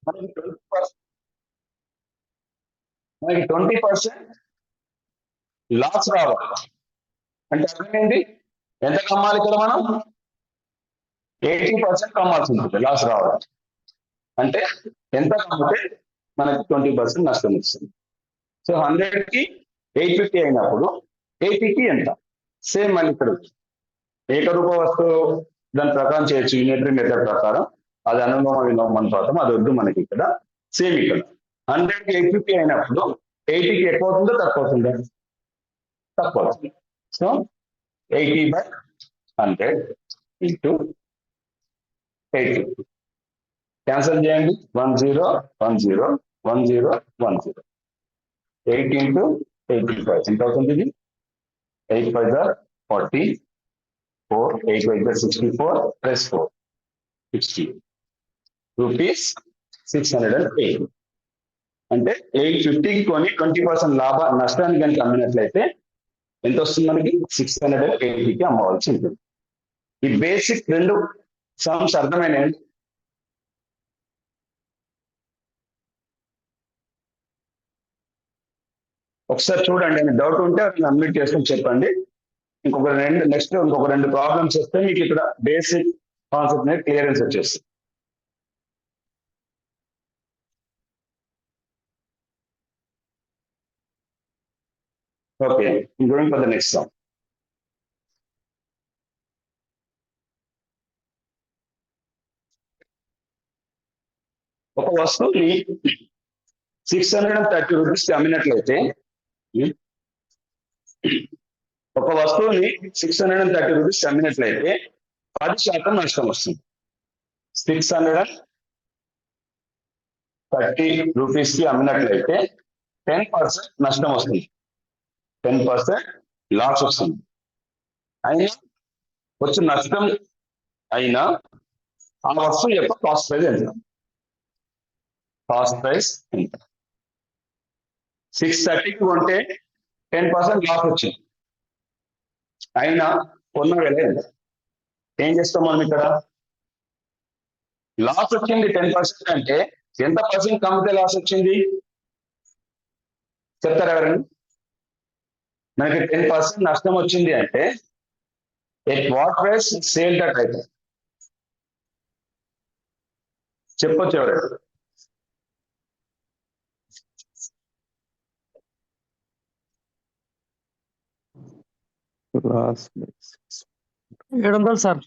మనకి 20% లాస్ రావాలి. అంటే అర్థమైంది, ఎంత కమ్మాలి ఇక్కడ మనం? 80% కమ్మాల్సి ఉంటుంది లాస్ రావాలి. అంటే ఎంత కమ్మితే మనకి 20% నష్టం వస్తుంది. సో 100కి 850 అయినప్పుడు 80కి ఎంత? సేమ్ మళ్ళీ ఇక్కడ ఏకరూప వస్తువు దాని ప్రకారం చేయొచ్చు, యూనిటరీ మెథడ్ ప్రకారం. అది అనులోమ విలోమం ప్రకారం అది వద్దు మనకి ఇక్కడ. సేమ్ ఇక్కడ 100కి 850 అయినప్పుడు 80కి ఎక్కువ అవుతుందో తక్కువ అవుతుందో? తక్కువ అవుతుంది. So 80/100 into 850. క్యాన్సల్ చేయండి. 10 10 10 10. 8 ఇంటూ 85 ఎంత అవుతుంది? ఇది 8 5 40, 4 8 5 64 ప్లస్ 4 60 రూపీస్ 680. అంటే 850కి కొని 20% నష్టానికి కనుక అమ్మినట్లయితే ఎంత వస్తుంది మనకి? 680కి అమ్మవలసి ఉంటుంది. ఈ బేసిక్ రెండు సమ్స్ అర్థమైనవి. ఒకసారి చూడండి, డౌట్ ఉంటే అన్మ్యూట్ చేసుకుని చెప్పండి. ఇంకొక రెండు ప్రాబ్లమ్స్ వస్తే మీకు ఇక్కడ బేసిక్ కాన్సెప్ట్ మీద క్లియరెన్స్ వచ్చేస్తుంది. Okay, going for the next some. ఒక వస్తువుని 630 రూపీస్కి అమ్మినట్లయితే 10% నష్టం వస్తుంది. 630 రూపీస్కి అమ్మినట్లయితే 10% నష్టం వస్తుంది, 10% లాస్ వస్తుంది. అయినా వచ్చే నష్టం అయినా ఆ వస్తువు యొక్క కాస్ట్ ప్రైస్ ఎంత? కాస్ట్ ప్రైస్ ఎంత? 630కి కొంటే 10% లాస్ వచ్చింది, అయినా కొన్న వేళ ఎంత? ఏం చేస్తాం మనం ఇక్కడ? లాస్ వచ్చింది 10% అంటే ఎంత పర్సెంట్ కమ్మితే లాస్ వచ్చింది చెప్తారా ఎవరండి? మనకి 10% నష్టం వచ్చింది అంటే at what price sale that item? చెప్పొచ్చు ఎవరైనా? సార్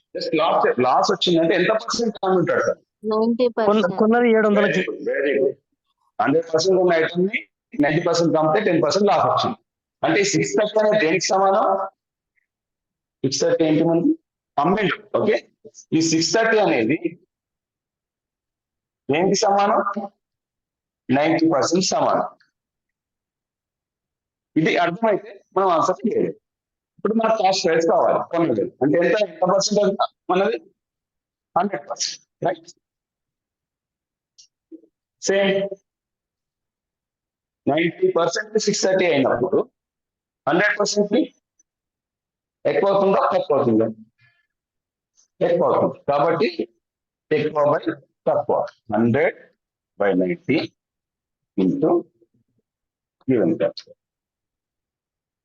లాస్ వచ్చిందంటే ఎంత పర్సెంట్ కమ్మింటాడు సార్? 90%. కొన్నది 700కి. Very good. 100% ఉన్న ఐటమ్ ని 90% కమ్మితే 10% లాస్ వచ్చింది. అంటే 630 అనేది దేనికి సమానం? 630 ఏంటి మనకి? అమ్మిండు. ఓకే, ఈ 630 అనేది దేనికి సమానం? 90% సమానం. ఇది అర్థమైతే మనం ఆన్సర్ చేయలేదు. ఇప్పుడు మన కాస్ట్ ప్రైస్ కావాలి కొన్నది అంటే ఎంత పర్సెంట్ మనది? 100%, రైట్? సేమ్ 90% 630 అయినప్పుడు 100% ఎక్కువ అవుతుందా తక్కువ అవుతుందా? ఎక్కువ అవుతుంది. కాబట్టి ఎక్కువ బై తక్కువ 100/90 ఇంటూ గివెన్ క్యాష్.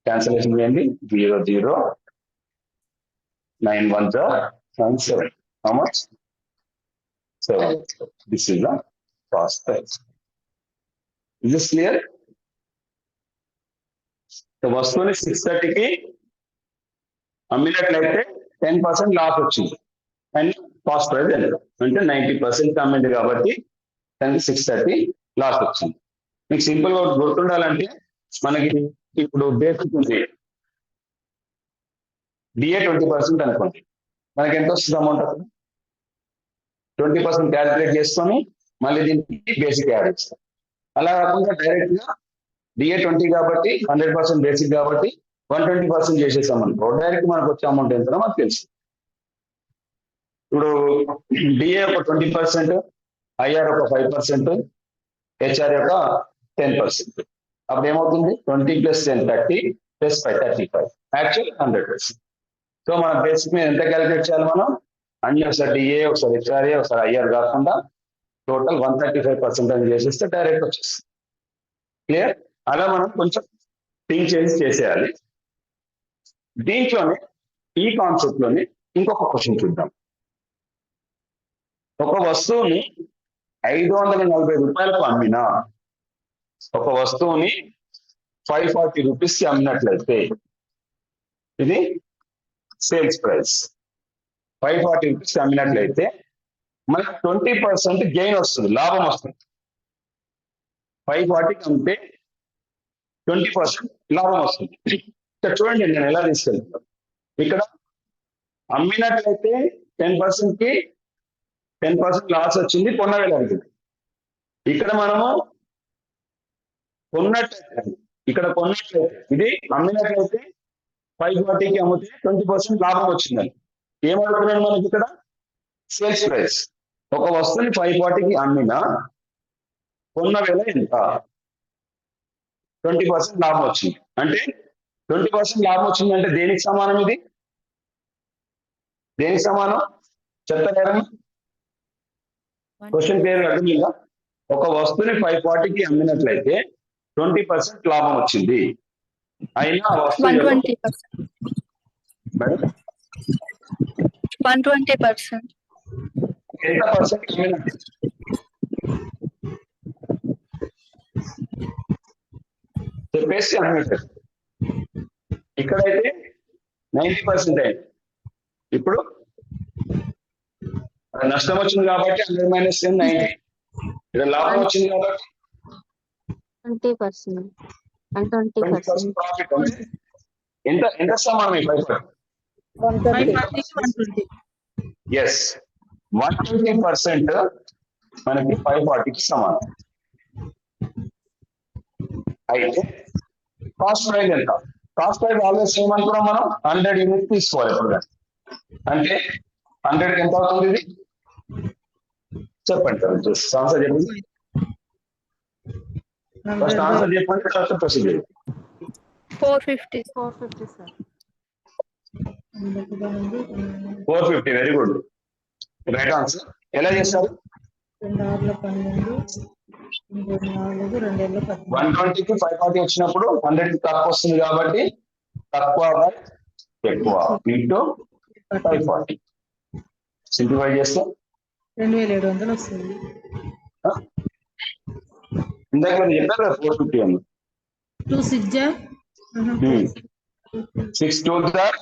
క్యాన్సలేషన్ చేయండి. 0 0 9 1 9 7. How much? 7. This is the cost price. Is this clear? The వస్తువుని 630కి అమ్మినట్లయితే 10% లాస్ వచ్చింది అండ్ కాస్ట్ ప్రైస్ ఎంత అంటే 90% అమ్మింది కాబట్టి దానికి 630 లాస్ వచ్చింది. మీకు సింపుల్ గా గుర్తుండాలంటే మనకి ఇప్పుడు బేసిక్ ఉంది, డిఏ 20% అనుకోండి, మనకి ఎంత వస్తుంది అమౌంట్? అక్కడ 20% క్యాలిక్యులేట్ చేసుకొని మళ్ళీ దీనికి బేసిక్ యాడ్ చేస్తాం. అలా కాకుండా డైరెక్ట్ గా డిఏ 20 కాబట్టి 100% బేసిక్ కాబట్టి 120% చేసేసాం అనుకో, డైరెక్ట్ మనకు వచ్చే అమౌంట్ ఎంతనో మనకు తెలుసు. ఇప్పుడు డిఏ ఒక 20%, ఐఆర్ ఒక 5%, హెచ్ఆర్ యొక్క 10%. అప్పుడు ఏమవుతుంది? 20 + 10 30 + 5 35, యాక్చువల్ 100%. సో మన బేసిక్ మీద ఎంత క్యాలిక్యులేట్ చేయాలి మనం? అన్ని ఒకసారి డిఏ, ఒకసారి హెచ్ఆర్ఏ, ఒకసారి ఐఆర్ కాకుండా టోటల్ 135% అని చేసేస్తే డైరెక్ట్ వచ్చేస్తుంది. క్లియర్? అలా మనం కొంచెం థింక్ చేసేయాలి. దీంట్లోనే ఈ కాన్సెప్ట్ లోనే ఇంకొక క్వశ్చన్ చూద్దాం. ఒక వస్తువుని 540 రూపాయలకు అమ్మినా, ఒక వస్తువుని 540 రూపీస్ కి అమ్మినట్లయితే ఇది సేల్స్ ప్రైస్. 540 రూపీస్ అమ్మినట్లయితే మనకు 20% గెయిన్ వస్తుంది, లాభం వస్తుంది. 540కి అమ్మితే 20% లాభం వస్తుంది. ఇక్కడ చూడండి నేను ఎలా తీసుకెళ్తాను. ఇక్కడ అమ్మినట్లయితే 10% కి 10% లాస్ వచ్చింది, కొన్నవేళ. ఇక్కడ మనము కొన్నట్లయితే ఇది అమ్మినట్లయితే 540కి అమ్మితే 20% లాభం వచ్చిందని ఏమడుగుతున్నాను మనకి ఇక్కడ? Sales price. ఒక వస్తువుని 540కి అమ్మినా కొన్న వేళ ఎంత? 20% లాభం వచ్చింది. అంటే 20% లాభం వచ్చింది అంటే దేనికి సమానం? ఇది దేనికి సమానం చెప్తారా? క్వశ్చన్ పేరు అర్థమైందా? ఒక వస్తువుని 540కి అమ్మినట్లయితే 20% లాభం వచ్చింది. అయినా ఆ వస్తువు 120%. ఎంత పర్సెంట్ అమ్మినట్టు? చెప్పేసి అమ్మినట్టు. ఇక్కడైతే 90% అయింది. ఇప్పుడు నష్టం వచ్చింది కాబట్టి 100 - 10 90. ఇక్కడ లాభం వచ్చింది కాబట్టి 20%. 20% ప్రాఫిట్. ఎంత ఎంత సమానం? 540. ఎస్, 120% మనకి 540కి సమానం. అయితే కాస్ట్ ప్రైస్ ఎంత? కాస్ట్ ప్రైస్ ఆల్వేస్ ఏమనుకున్నాం మనం? 100 యూనిట్ తీసుకోవాలి. ఇప్పుడు అంటే 100కి ఎంత అవుతుంది? ఇది చెప్పండి సార్, ఆన్సర్ చెప్పండి. ఫస్ట్ ఆన్సర్ చెప్పండి, తర్వాత procedure. 450 sir. 450. Very good, right answer. ఎలా చేస్తారు? 120కి 540 వచ్చినప్పుడు 100కి తక్కువ వస్తుంది కాబట్టి తక్కువ బై ఎక్కువ ఇంటూ 540. సింప్లిఫై చేస్తే 2700 వస్తుంది. ఇందాక మీరు చెప్పారు కదా 450 అని. 2 6 జా 6 2 సార్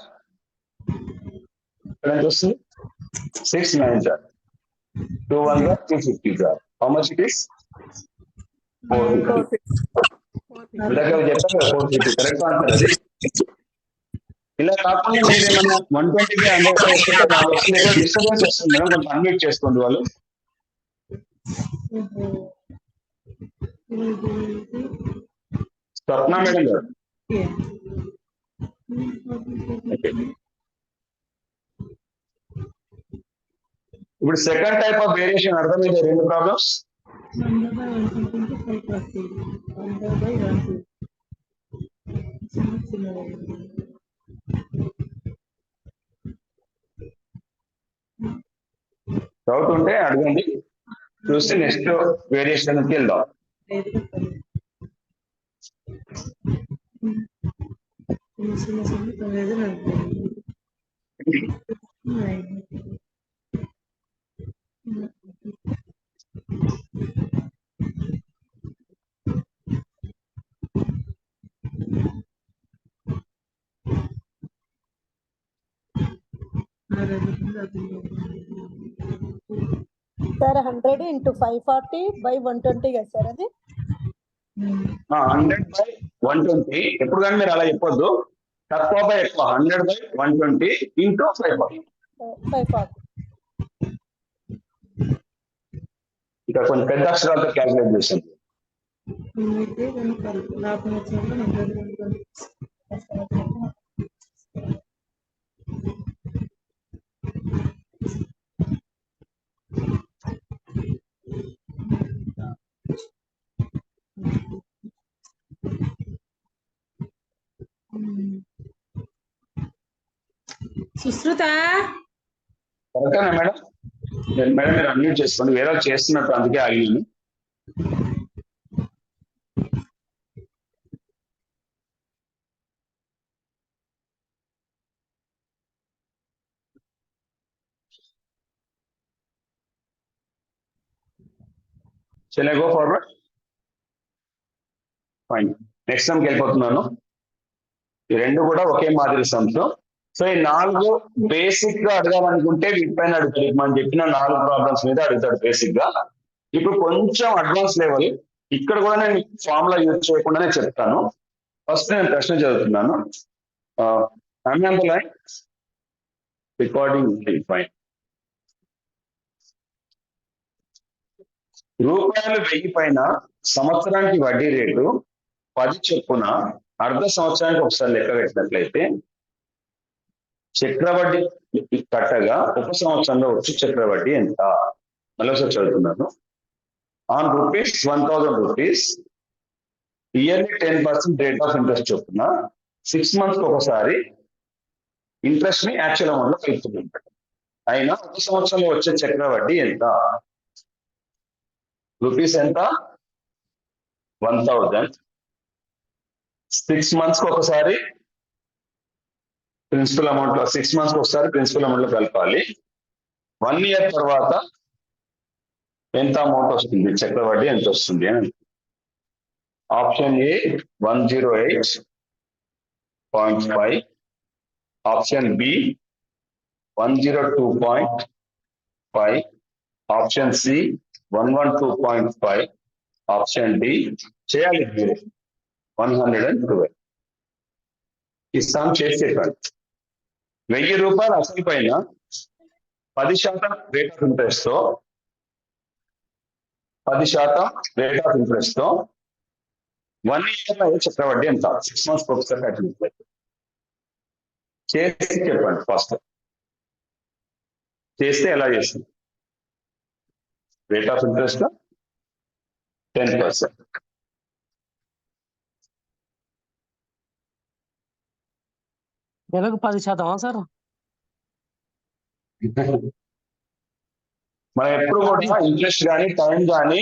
ఎంత వస్తుంది? 6 9 sir 2 1 sir 250 sir. How much it is? 450. ఇందాక చెప్పారు కదా 450. కరెక్ట్ ఆన్సర్ అది. ఇలా కాకుండా మీరు ఏమన్నా 120కి 100 డిస్టర్బెన్స్ వస్తుంది మేడం, కొంచెం అన్మ్యూట్ చేసుకోండి వాళ్ళు. స్వప్న మేడం గారు. ఇప్పుడు సెకండ్ టైప్ ఆఫ్ వేరియేషన్ అర్థమైంది. 2 ప్రాబ్లమ్స్. డౌట్ ఉంటే అడగండి, చూస్తే నెక్స్ట్ వేరియేషన్కి వెళ్దాం. సార్ 100 into 540 by 120 కదా సార్ అది? 100 by 120. ఎప్పుడు కానీ మీరు అలా చెప్పొద్దు, తక్కువ బై ఎక్కువ. 100 by 120 into 540. ఇక కొన్ని పెద్ద అక్షరాలతో క్యాల్కులేట్ చేసాను. సుశ్రుత కరెక్టేనా మేడం? మేడం మీరు అన్మ్యూట్ చేసుకోండి, వేరే వాళ్ళు చేస్తున్నట్టు అందుకే ఆగినాను. Shall I go forward? Fine. Next సమ్కి వెళ్ళిపోతున్నాను. ఈ రెండు కూడా ఒకే మాదిరి సమ్స్. సో ఈ 4 బేసిక్ గా అడగాలనుకుంటే వీటిపైన అడుగుతాడు. మనం చెప్పిన 4 ప్రాబ్లమ్స్ మీద అడుగుతాడు బేసిక్ గా. ఇప్పుడు కొంచెం అడ్వాన్స్ లెవెల్, ఇక్కడ కూడా నేను ఫార్ములా యూజ్ చేయకుండానే చెప్తాను. ఫస్ట్ నేను ప్రశ్న చదువుతున్నాను. Recording fine. రూపాయలు 1000 పైన సంవత్సరానికి వడ్డీ రేటు 10 చొప్పున అర్ధ సంవత్సరానికి ఒకసారి లెక్క పెట్టినట్లయితే చక్రవడ్డీ కట్టగా ఒక సంవత్సరంలో వచ్చి చక్రవడ్డీ ఎంత? మళ్ళీసారి చదువుతున్నాను. On rupees 1000 rupees yearly 10% rate of interest చొప్పున 6 months ఒకసారి ఇంట్రెస్ట్ ని యాక్చువల్ అమౌంట్ లో కలుపుతుంటాడు. అయినా ఒక సంవత్సరంలో వచ్చే చక్రవడ్డీ ఎంత? రూపీస్ ఎంత? 1000. 6 months ఒకసారి ప్రిన్సిపల్ అమౌంట్ లో 6 months ఒకసారి ప్రిన్సిపల్ అమౌంట్ లో కలపాలి. 1 year తర్వాత ఎంత అమౌంట్ వస్తుంది, చక్రవడ్డీ ఎంత వస్తుంది అని. Option A 108.5, option B 102.5, option C 112.5, option D చేయాలి 112. ఇస్తాం చేసి చెప్పండి. 1000 రూపాయలు అసలు పైన 10% రేట్ ఆఫ్ ఇంట్రెస్ట్ తో 10% రేట్ ఆఫ్ ఇంట్రెస్ట్ తో 1 year లో చక్రవడ్డీ ఎంత? 6 months ఒకసారి కట్టినట్లయితే చేసి చెప్పండి. ఫస్ట్ చేస్తే ఎలా చేస్తుంది? Rate of interest 10%. నెలకు 10% సార్? మనం ఎప్పుడు కూడా ఇంట్రెస్ట్ కానీ టైం కానీ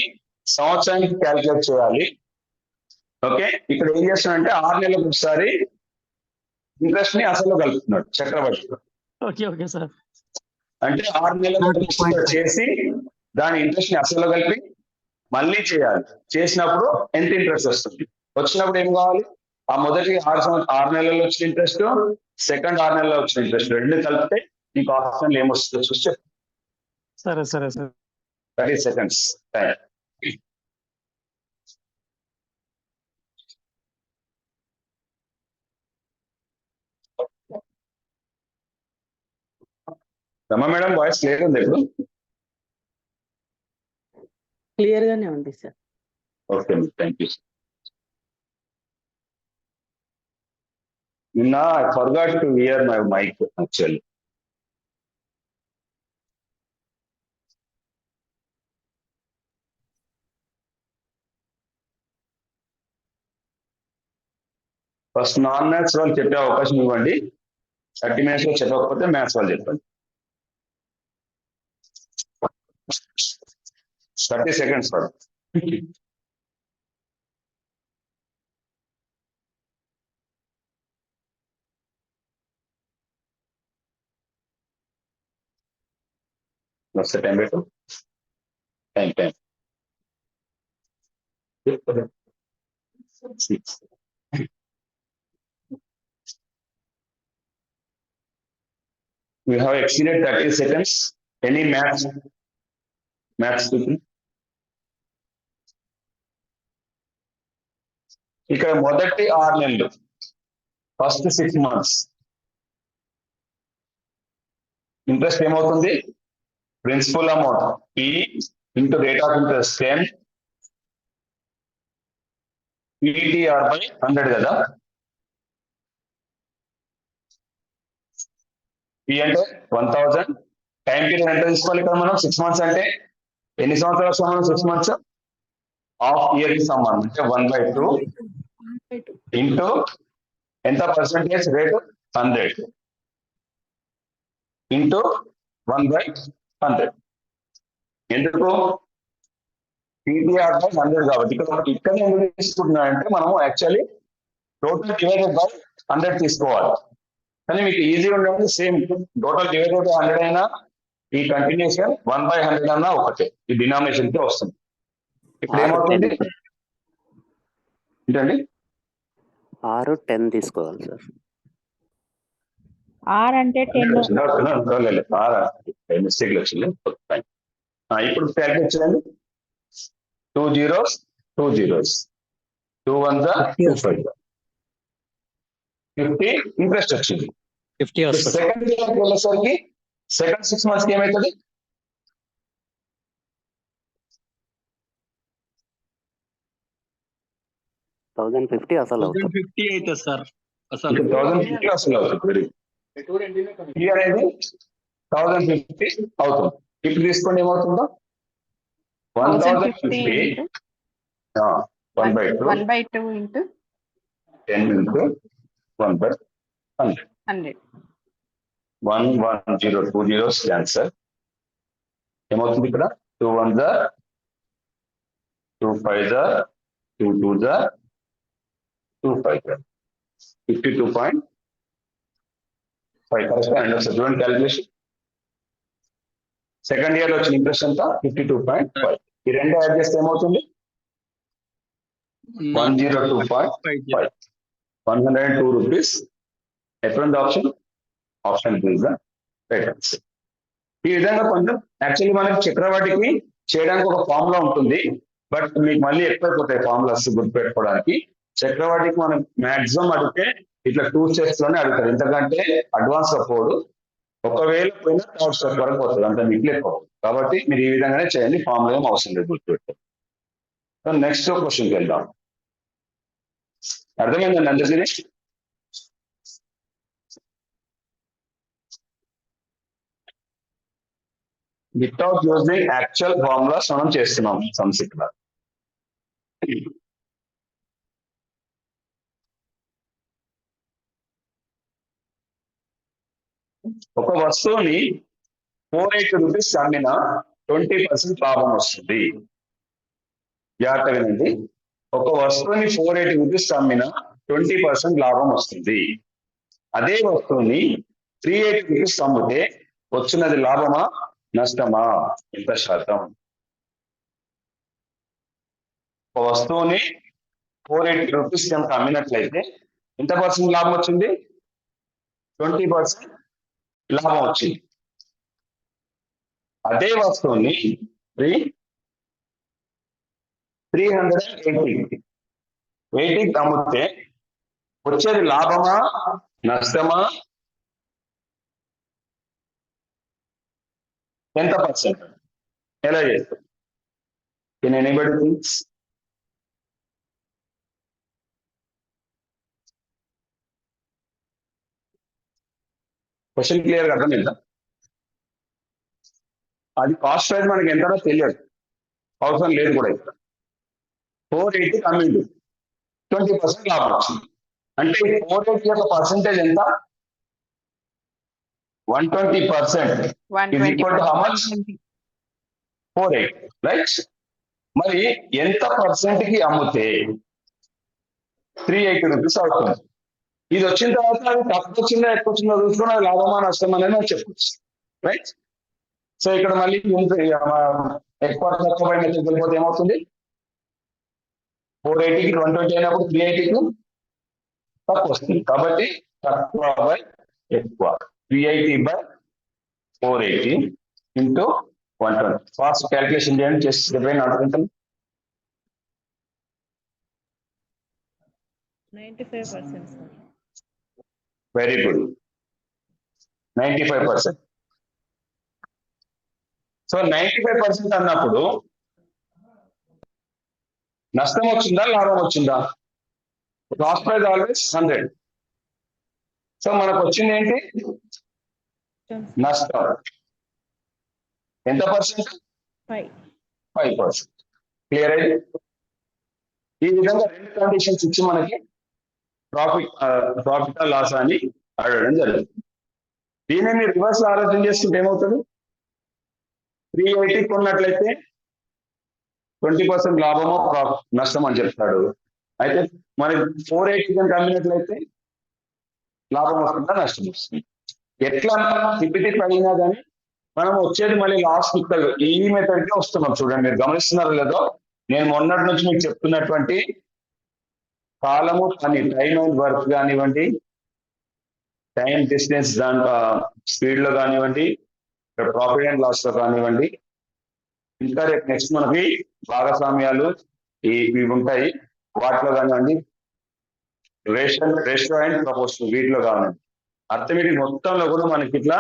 సంవత్సరానికి క్యాలిక్యులేట్ చేయాలి. ఓకే, ఇక్కడ ఏం చేస్తున్నాడంటే 6 నెలలకు ఒకసారి ఇంట్రెస్ట్ ని అసలు కలుపుతున్నాడు చక్రవడ్డీ. Okay okay sir. అంటే 6 నెలలకు చేసి దాని ఇంట్రెస్ట్ ని అసలు కలిపి మళ్ళీ చేయాలి. చేసినప్పుడు ఎంత ఇంట్రెస్ట్ వస్తుంది? వచ్చినప్పుడు ఏం కావాలి? ఆ మొదటి 6 నెలల్లో వచ్చిన ఇంట్రెస్ట్, సెకండ్ 6 నెలల్లో వచ్చిన ఇంట్రెస్ట్ రెండు కలిపితే నీకు ఆప్షన్ ఏమొస్తుందో చూసి చెప్పు. సరే సరే sir. 30 seconds time. Rama madam voice clear ఉంది ఇప్పుడు? క్లియర్ గానే ఉంది సార్. Okay, thank you. నిన్న I forgot to wear my mike actually. First non maths వాళ్ళు చెప్పే అవకాశం ఇవ్వండి. 30 minutes లో చెప్పకపోతే మ్యాథ్స్ వాళ్ళు చెప్పండి. 30 seconds సార్. వస్తే టైం పెట్టు. Time 6. We have exceeded 30 seconds. Any maths people? ఇక్కడ మొదటి 6 నెలలు, ఫస్ట్ 6 months ఇంట్రెస్ట్ ఏమవుతుంది? Principal amount P into rate of interest 10 PTR by 100 కదా. P అంటే 1000. టైం పీరియడ్ ఎంత తీసుకోవాలి ఇక్కడ మనం? 6 months. అంటే ఎన్ని సంవత్సరాల సమానం? 6 months. హాఫ్ ఇయర్ కి సమానం అంటే 1/2 ఇంటూ ఎంత పర్సెంటేజ్ రేటు? 100 ఇంటూ 1/100. ఎందుకు PTR బై 100 కాబట్టి ఇక్కడ ఎందుకు తీసుకుంటున్నా అంటే మనము యాక్చువల్లీ టోటల్ డివైడెడ్ బై 100 తీసుకోవాలి. కానీ మీకు ఈజీ ఉండదు, సేమ్ టోటల్ డివైడెడ్ బై 100 అయినా ఈ కంటిన్యూషన్ 1/100 అన్నా ఒకటే, ఈ డినామినేషన్ కి వస్తుంది. ఇప్పుడు ఏమవుతుంది ఏంటండి 10 తీసుకోవాలి సార్. ఆర్ అంటే 10. మిస్టేక్ వచ్చింది. ఇప్పుడు క్యాల్కులేట్ చేయండి. 2 zeros 2 zeros 2 1s 2 5s 50 interest వచ్చింది. 50 వస్తుంది. సెకండ్ ఇయర్కి వెళ్ళేసరికి సెకండ్ 6 months కి ఏమవుతుంది? 1050 అసలు అవుతుంది. 1050 అవుతుంది సార్ అసలు. 1050 అసలు అవుతుంది. ఈ అనేది 1050 అవుతుంది. ఇప్పుడు తీసుకోండి ఏమవుతుందో 1050 1/2 1/2 into 10 into 1/100. 1 1 0 2 zeros cancer. ఏమవుతుంది ఇక్కడ 2 1s 2 5s 2 2s 2 5s 52.5 correct and చూడండి క్యాలిక్యులేషన్. సెకండ్ ఇయర్ లో వచ్చిన ఇంట్రెస్ట్ అంతా 52.5. ఈ రెండు యాడ్ చేస్తే ఏమవుతుంది 102.5 102 రూపీస్. ఎటువంటి option? Option is the right answer. ఈ విధంగా కొంచెం యాక్చువల్లీ మనకి చక్రవాటికి చేయడానికి ఒక ఫార్ములా ఉంటుంది, బట్ మీకు మళ్ళీ ఎక్కువైపోతాయి ఫార్ములాస్ గుర్తుపెట్టుకోవడానికి. చక్రవాటికి మనం మాక్సిమం అడిగితే ఇట్లా 2 steps లోనే అడుగుతారు, ఎందుకంటే అడ్వాన్స్ అప్పుడు ఒకవేళ పోయినా 3rd step వరకు పోతుంది, అంత మీకు ఎక్కువ. కాబట్టి మీరు ఈ విధంగానే చేయండి, ఫార్ములా ఏం అవసరం లేదు గుర్తుపెట్టారు. నెక్స్ట్ క్వశ్చన్కి వెళ్దాం. అర్థమైందండి అందరికీ? వితౌట్ యూజింగ్ యాక్చువల్ ఫార్ములాస్ మనం చేస్తున్నాం సమ్స్ ఇక్కడ. ఒక వస్తువుని 480 రూపీస్ అమ్మిన 20% లాభం వస్తుంది. జాగ్రత్త వినండి. ఒక వస్తువుని 480 రూపీస్ అమ్మిన 20% లాభం వస్తుంది. అదే వస్తువుని 380 రూపీస్ అమ్మితే వచ్చినది లాభమా నష్టమా? ఎంత శాతం? ఒక వస్తువుని 480 రూపీస్ కనుక అమ్మినట్లయితే ఎంత పర్సెంట్ లాభం వచ్చింది? 20% లాభం వచ్చింది. అదే వస్తువుని 380 అమ్మితే వచ్చేది లాభమా నష్టమా? ఎంత పర్సెంట్? ఎలా చేస్తారు? Can anybody thinks? Question clear గా అర్థమైందా? అది కాస్ట్ ప్రైస్ మనకి ఎంతనో తెలియదు, అవసరం లేదు కూడా. ఇక్కడ 480 అమ్మిండు, 20% లాభం వచ్చింది. అంటే 480 యొక్క పర్సెంటేజ్ ఎంత? 120% is equal to how much? 480, right? మరి ఎంత పర్సెంట్ కి అమ్మితే 380 రూపీస్ అవుతుంది. ఇది వచ్చిన తర్వాత అది తక్కువ వచ్చిందా ఎక్కువ వచ్చిందో చూసుకుని అది లాభమా నష్టం అనేది మనం చెప్పచ్చు, రైట్? సో ఇక్కడ మళ్ళీ ఎక్కువ తక్కువ పైన వెళ్ళిపోతే ఏమవుతుంది? 480కి 120 అయినప్పుడు 380కి తక్కువ వస్తుంది. కాబట్టి తక్కువ బై ఎక్కువ, 380 బై 480 ఇంటూ 120. ఫాస్ట్ క్యాల్కులేషన్ చేయండి, చేసి చెప్పండి అనుకుంటాను. 95% సార్. Very good, 95%. సో 95% అన్నప్పుడు నష్టం వచ్చిందా లాభం వచ్చిందా? Cost price always 100. సో మనకు వచ్చింది ఏంటి? నష్టం. ఎంత పర్సెంట్? 5%. క్లియర్ అయింది. ఈ విధంగా రెండు కండిషన్స్ ఇచ్చి మనకి ప్రాఫిట్ లాస్ అని అడగడం జరుగుతుంది. దీనిని రివర్స్ ఆలోచన చేసుకుంటే ఏమవుతుంది? 380 కొన్నట్లయితే 20% లాభమో నష్టం అని చెప్తాడు. అయితే మరి 480 కనుక అమ్మినట్లయితే లాభం వస్తుందా నష్టం వస్తుంది. ఎట్లా టిపిటిక్ అడిగినా కానీ మనం వచ్చేది మళ్ళీ లాస్ట్ ఇక్కడ ఈ మెథడ్ కే వస్తున్నాం. చూడండి, మీరు గమనిస్తున్నారో లేదో, నేను మొన్నటి నుంచి మీకు చెప్తున్నటువంటి కాలము పని, టైం అండ్ వర్క్ కానివ్వండి, టైం డిస్టెన్స్ దాని స్పీడ్ లో కానివ్వండి, ప్రాఫిట్ అండ్ లాస్ లో కానివ్వండి, ఇంకా రేపు నెక్స్ట్ మనకి భాగస్వామ్యాలు ఇవి ఉంటాయి, వాటిలో కానివ్వండి, రేషియో అండ్ ప్రపోర్షన్ వీటిలో కానివ్వండి, అర్థమెటిక్ మొత్తంలో కూడా మనకి ఇట్లా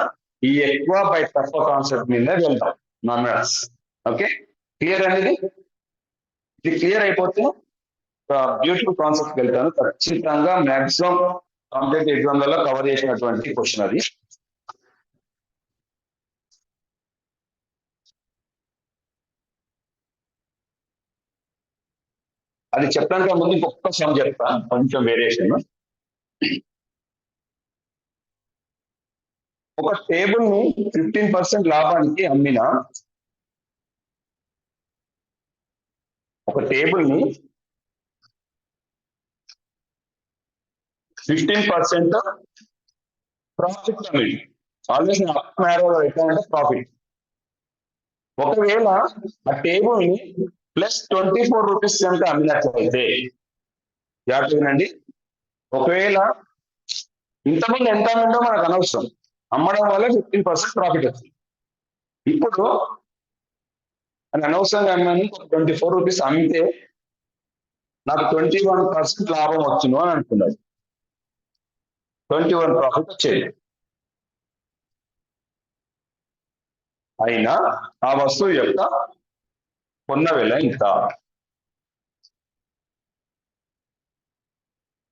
ఈ ఎక్కువ బై తక్కువ కాన్సెప్ట్ మీద వెళ్తాం నామినల్స్. ఓకే, క్లియర్ అనేది? ఇది క్లియర్ అయిపోతే బ్యూటిఫుల్ కాన్సెప్ట్ వెళ్తాను. ఖచ్చితంగా మాక్సిమం కాంపిటేటివ్ ఎగ్జామ్లలో కవర్ చేసినటువంటి క్వశ్చన్ అది. అది చెప్పడానికి ముందు ఇంకొక సమ్ చెప్తా, కొంచెం వేరియేషన్. ఒక టేబుల్ ని 15% లాభానికి అమ్మిన, ఒక టేబుల్ ని 15% ప్రాఫిట్ అమ్మింది. ఆల్వేస్ ఎట్లా ప్రాఫిట్. ఒకవేళ ఆ టేబుల్ ని +24 రూపీస్ కనుక అమ్మినట్లయితే, జాగ్రత్తగానండి, ఒకవేళ ఇంతకుముందు ఎంత అమ్మిందో మనకు అనవసరం, అమ్మడం వల్ల 15% ప్రాఫిట్ వచ్చింది. ఇప్పుడు అని అనవసరంగా అమ్మాను 24 రూపీస్ అమ్మితే నాకు 21% లాభం వచ్చును అని అనుకున్నాడు. 21 ప్రాఫిట్ వచ్చేది. అయినా ఆ వస్తువు యొక్క కొన్న వెల ఇంత.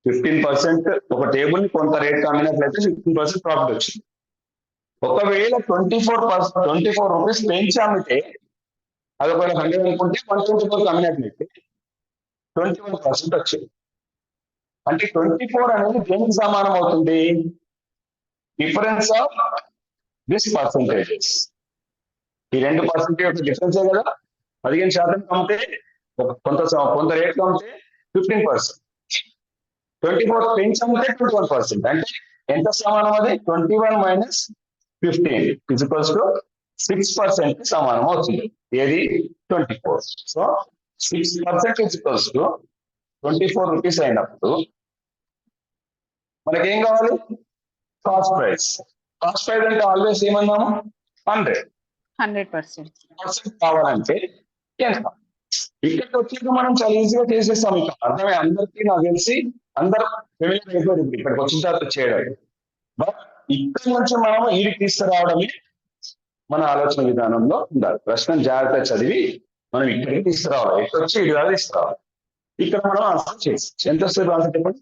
15% ఒక టేబుల్ ని కొంత రేట్ అమ్మినట్లయితే 15% ప్రాఫిట్ వచ్చింది. ఒకవేళ 24 రూపీస్ పెంచి అమ్మితే, అది ఒకవేళ 100 అనుకుంటే 124 అమ్మినట్లయితే 21% వచ్చింది. అంటే 24 అనేది దేనికి సమానం అవుతుంది? Difference of this percentages. ఈ 2% యొక్క డిఫరెన్సే కదా. 15% అమ్మితే కొంత రేట్ అమ్మితే 15%, 24 పెంచి అమ్మితే 21%. అంటే ఎంత సమానం అది? 21 - 15 = 6% కి సమానం అవుతుంది. ఏది? 24. సో 6% = 24 రూపీస్ అయినప్పుడు మనకేం కావాలి? Cost price. కాస్ట్ ప్రైస్ అంటే ఆల్వేస్ ఏమన్నాము? 100% కావాలంటే ఎంత? ఇక్కడికి వచ్చాక మనం చాలా ఈజీగా చేసేస్తాం. ఇక్కడ అర్థమే అందరికీ, నాకు తెలిసి అందరూ ఫెమిలియర్ అయిపోయారు ఇక్కడికి వచ్చిన తర్వాత చేయడం. బట్ ఇక్కడి నుంచి మనం ఈడికి తీసుకురావడమే మన ఆలోచన విధానంలో ఉండాలి. ప్రశ్న జాగ్రత్త చదివి మనం ఇక్కడికి తీసుకురావాలి. ఇక్కడ వచ్చి ఇటు కాదు తీసుకురావాలి. ఇక్కడ మనం ఆన్సర్ చేసి ఎంత వస్తుంది ఆన్సర్ చెప్పండి?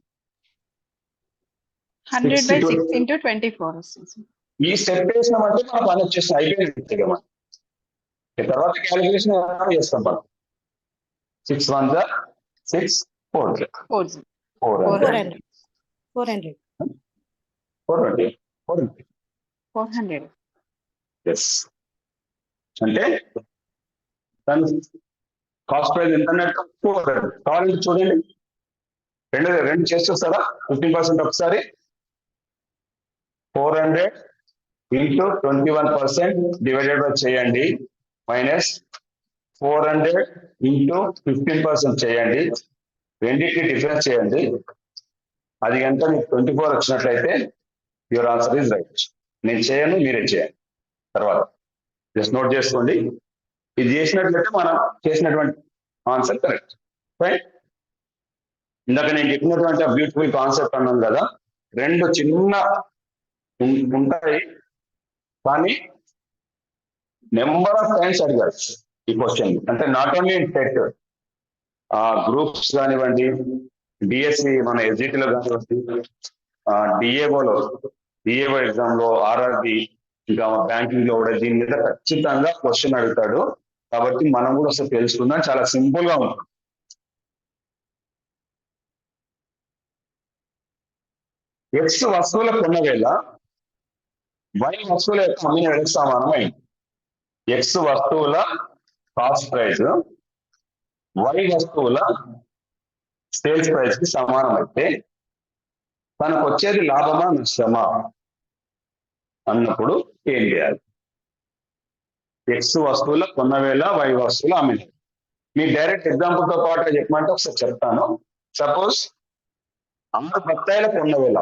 100/6 × 24. ఈ స్టెప్ వేసినామంటే మనం పని వచ్చేసి అయిపోయింది. తర్వాత క్యాలిక్యులేషన్ చేస్తాం మనం. 6 1 6 4 400. 400. ఎస్, అంటే దాని కాస్ట్ ప్రైస్ ఎంత అన్నట్టు 400. కావాలంటే చూడండి, రెండు చేసి చూస్తారా? 15% ఒకసారి 400 × 21% డివైడెడ్ బై చేయండి, మైనస్ 400 × 15% చేయండి, రెండింటికి డిఫరెన్స్ చేయండి. అది కనుక మీకు 24 వచ్చినట్లయితే యువర్ ఆన్సర్ ఈజ్ రైట్. నేను చేయను, మీరే చేయండి. తర్వాత జస్ట్ నోట్ చేసుకోండి. ఇది చేసినట్లయితే మనం చేసినటువంటి ఆన్సర్ కరెక్ట్. రైట్? ఇందాక నేను చెప్పినటువంటి బ్యూటిఫుల్ కాన్సెప్ట్ అన్నాను కదా, రెండు చిన్న ఉంటాయి, కానీ నెంబర్ ఆఫ్ టైమ్స్ అడిగారు ఈ క్వశ్చన్. అంటే not only in TET, groups కానివ్వండి, డిఎస్సి మన ఎస్జిటిలో కానివ్వండి, డిఏఓ ఎగ్జామ్ లో, ఆర్ఆర్బి, ఇంకా బ్యాంకింగ్ లో కూడా దీని మీద ఖచ్చితంగా క్వశ్చన్ అడుగుతాడు. కాబట్టి మనం కూడా ఒకసారి తెలుసుకుందాం. చాలా సింపుల్ గా ఉంటుంది. ఎక్స్ వస్తువుల కొన్న వేళ వై వస్తువుల యొక్క అమ్మిన వేళకు సమానం అయింది. ఎక్స్ వస్తువుల కాస్ట్ ప్రైస్ వై వస్తువుల సేల్స్ ప్రైస్ కి సమానం అయితే తనకు వచ్చేది లాభమా నష్టమా అన్నప్పుడు ఏం చేయాలి? ఎక్స్ వస్తువుల కొన్న వేళ వై వస్తువులు అమ్మిన. మీ డైరెక్ట్ ఎగ్జాంపుల్ తో పాటు చెప్పమంటే ఒకసారి చెప్తాను. సపోజ్ 6 బత్తాయిల కొన్న వేళ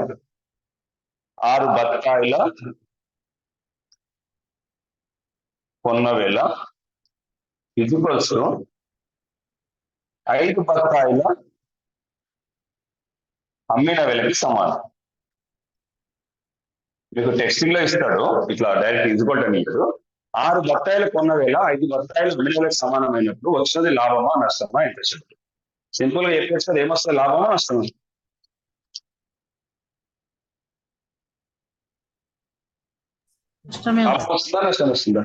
6 బత్తాయిల కొన్న వేళ ఈక్వల్స్ 5 బత్తాయిల అమ్మిన వేళకి సమానం. మీకు టెక్స్టింగ్ లో ఇస్తాడు ఇట్లా డైరెక్ట్ ఈక్వల్ అని ఇస్తాడు. 6 బత్తాయిలు కొన్న వేళ 5 బత్తాయిలు అమ్మిన వేళకి సమానమైనప్పుడు వచ్చినది లాభమా నష్టమా ఇంట్రెస్ట్? సింపుల్ గా చెప్పేస్తారు ఏమొస్తుంది, లాభమా నష్టమా? నష్టమే లాభం వస్తుందా నష్టం వస్తుందా?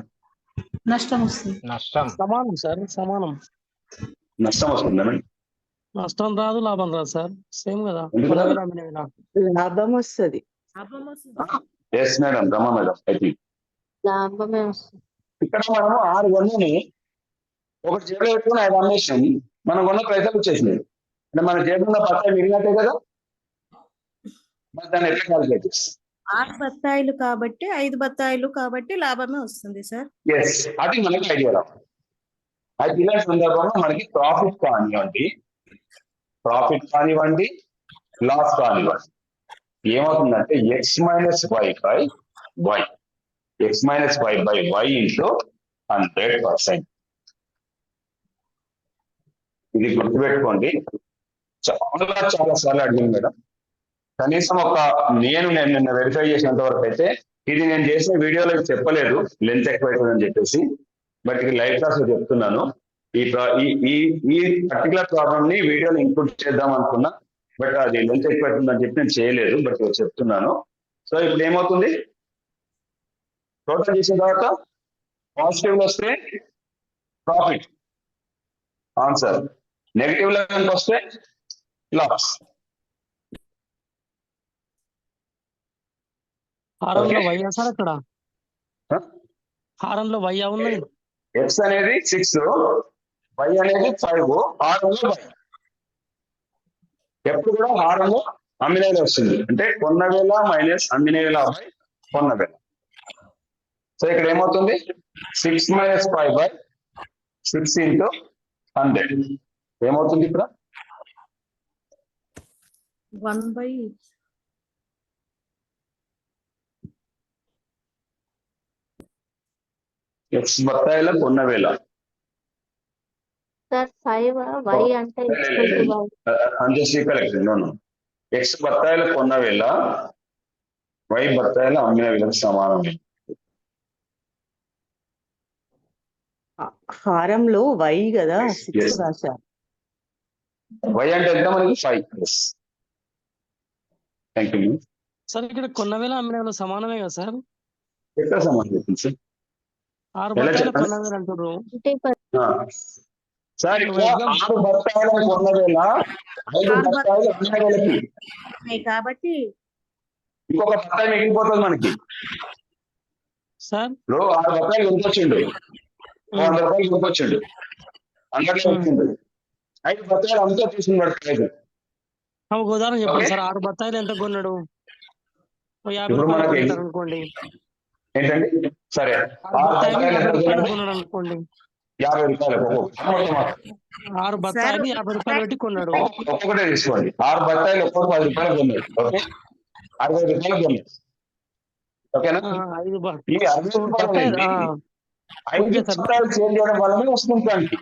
నష్టం వస్తుంది. నష్టం. సమానం సార్, సమానం. నష్టం వస్తుందా? నష్టం రాదు, లాభం రాదు సార్, సేమ్ కదా. ఎందుకు రాదు? లాభం వస్తుంది. ఎస్ మేడం, రమా మేడం. అయితే లాభమే వస్తుంది. ఇక్కడ మనము 6 కొన్నని ఒకటి జేబులో పెట్టుకుని 5 అమ్మేసాం. మనం కొన్న పైసలు వచ్చేసినాయి అంటే మన జేబులో బత్తాయి మిగిలినట్టే కదా. మరి దాన్ని ఎట్లా క్యాలిక్యులేట్ చేస్తాం? 6 బత్తాయిలు కాబట్టి 5 బత్తాయిలు కాబట్టి లాభమే వస్తుంది సార్. ఎస్, అది మనకి ఐడియా రాదు. అయితే ఇలాంటి సందర్భంలో మనకి ప్రాఫిట్ కానివ్వండి లాస్ కానివ్వండి ఏమవుతుందంటే x minus y by y, x minus y by y into 100%. ఇది గుర్తుపెట్టుకోండి. చాలా సార్లు అడిగింది మేడం. కనీసం నేను నిన్న వెరిఫై చేసినంత వరకు అయితే ఇది నేను చేసిన వీడియోలో చెప్పలేదు, లెంత్ ఎక్కువైతుందని చెప్పేసి. బట్ ఇది లైవ్ క్లాస్ లో చెప్తున్నాను. ఈ పర్టికులర్ ప్రాబ్లమ్ ని వీడియోలో ఇంక్లూడ్ చేద్దాం అనుకున్నా, బట్ అది లెంత్ ఎక్కువైతుందని చెప్పి నేను చేయలేదు, బట్ చెప్తున్నాను. సో ఇప్పుడు ఏమవుతుంది, టోటల్ చేసిన తర్వాత పాజిటివ్ వస్తే ప్రాఫిట్ ఆన్సర్, నెగిటివ్ లెవెల్ వస్తే లాస్. హారంలో వై సార్, అక్కడ హారంలో వై ఉన్నది. ఎక్స్ అనేది 6, వై అనేది 5, హారంలో వై. ఎప్పుడు కూడా హారంలో అమ్మిన వేల వస్తుంది, అంటే కొన్న వేల మైనస్ అమ్మిన వేల బై కొన్న వేల. సో ఇక్కడ ఏమవుతుంది 6 మైనస్ 5 బై 6 ఇంటూ 100 ఏమవుతుంది ఇక్కడ 1/, ఎక్స్ బత్తాయిల కొన్న వేల సార్ 5 వై అంటే ఎక్స్ బత్తాయిల కొన్న వేల వై బత్తాయిల అమ్మిన వేలకు సమానం. హారంలో వై కదా, Yes. 6 రాశా. వై అంటే ఎంత మనకి 5. Thank you. సార్ ఇక్కడ కొన్న వేల అమ్మిన వేల సమానమే కదా సార్. ఎక్కడ సమానం చెప్పింది సార్? 6 ఎలా బత్తాయిలు చెప్పండి? కొన్న వేల అంటారు. సార్ ఇక్కడ 6 బత్తాయిల కొన్న వేల 5 బత్తాయిలు అమ్మిన వేలకి కాబట్టి ఇంకొక బత్తాయి మిగిలిపోతుంది మనకి. సార్ ఇప్పుడు 6 బత్తాయిలు కొనుక్కొచ్చిండు, 100 రూపాయలు కొనుక్కొచ్చిండు, అంగట్లో వచ్చిండు. 5 బత్తాయిలు అంతా తీసుకున్నాడు ప్రైజ్. ఒక ఉదాహరణ చెప్పండి Okay. సార్. 6 బత్తాయిలు ఎంత కొన్నాడు? 50 ఇప్పుడు రూపాయలు మనకి కొంటారు అనుకోండి. ఏంటండి, సరే 6 6 బత్తాయిలు బత్తాయిలు 50 ఎంత రూపాయలు కొన్నాడు? కొన్నాడు అనుకోండి. 50 రూపాయలు ఒక్కొక్కటి. 6 బత్తాయిలు 50 రూపాయలు పెట్టి కొన్నాడు. ఒక్కొక్కటే తీసుకోండి. 6 బత్తాయిలు ఒక్కొక్క 10 రూపాయలు కొన్నాడు. ఓకే, 60 రూపాయలు కొన్నాడు. ఓకేనా? 5 ఈ 60 రూపాయలు బత్తాయిలు 5 ఓకే సార్. బత్తాయిలు చేంజ్ చేయడం వల్లనే వస్తుంది దానికి.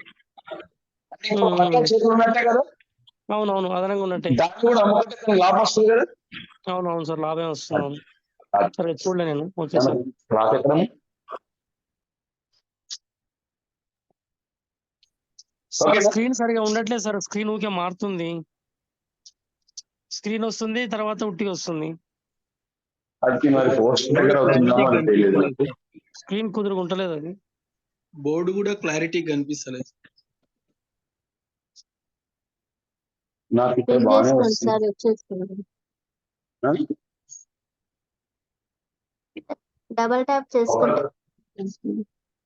అంటే ఇంకో బత్తాయి చేతులు ఉన్నట్టే కదా, అవునవును, అదనంగా ఉన్నట్టే. దానికి కూడా అమ్ముకుంటే దానికి లాభం వస్తుంది కదా. అవునవును సార్, లాభం వస్తుంది. సరే చూడలే నేను. Okay sir. క్లాస్ ఎక్కడ? Okay sir. స్క్రీన్ సరిగా ఉండట్లేదు సార్. స్క్రీన్ ఊకే మారుతుంది. స్క్రీన్ వస్తుంది, తర్వాత ఉట్టిగా వస్తుంది. అది మరి పోస్ట్ దగ్గర అవుతుందా అని తెలియదు నాకు. స్క్రీన్ కుదురుగా ఉంటలేదు అది. బోర్డు కూడా క్లారిటీ కనిపిస్తలేదు. నాకు ఇక్కడ బాగానే వస్తుంది. సార్ వచ్చేస్తుంది. ఆ? డబల్ ట్యాప్ చేసుకుంటే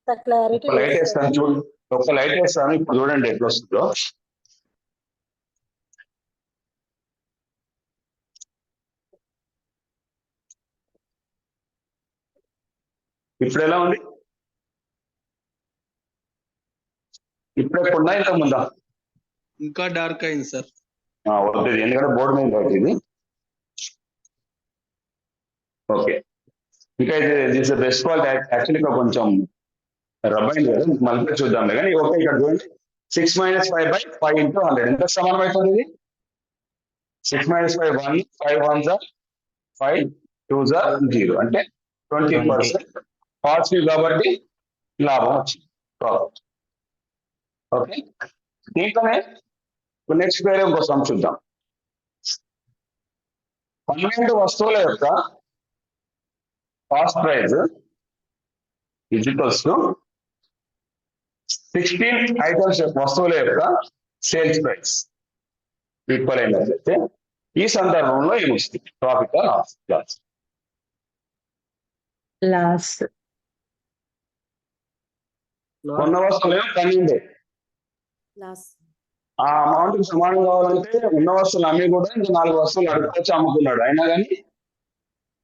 The clarity ఒక లైట్ లేదు, sir. వేస్తాను చూడు, ఒక లైట్ వేస్తాను ఇప్పుడు చూడండి ఎట్లా వస్తుందో. ఇప్పుడు ఎలా ఉంది? ఇప్పుడు ఎప్పుడున్నా ఇంతకు ముందా? ఇంకా డార్క్ అయింది సార్. వద్దు, ఎందుకంటే బోర్డు మీద కాబట్టి ఇది. ఓకే, ఇంకా ఇది దిస్ బెస్ట్ క్వాలిటీ. యాక్చువల్లీ ఇక్కడ కొంచెం రబ్ అయింది కదా, మళ్ళీ చూద్దాంలే. కానీ ఓకే, ఇక్కడ చూడండి 6 - 5/5 × 100 ఎంత సమానం అవుతుంది ఇది? 6 - 5 1, 5 1s are 5, 2s are 0 అంటే 20% పాజిటివ్ కాబట్టి లాభం వచ్చింది. ఓకే, దీంట్లోనే నెక్స్ట్ వేరే ఇంకో సమ్ చూద్దాం. 12 వస్తువుల యొక్క cost price equals to 16 items వస్తువుల యొక్క సేల్స్ ప్రైస్ ఈక్వల్ అయినట్లయితే ఈ సందర్భంలో ఏమొస్తుంది? Profit or loss? లాస్. కొన్న వస్తువులు 12, ఆ అమౌంట్ కి సమానం కావాలంటే ఉన్న వస్తువులు అమ్మి కూడా ఇంకా 4 వస్తువులు అడుగుకొచ్చి అమ్ముకున్నాడు, అయినా కానీ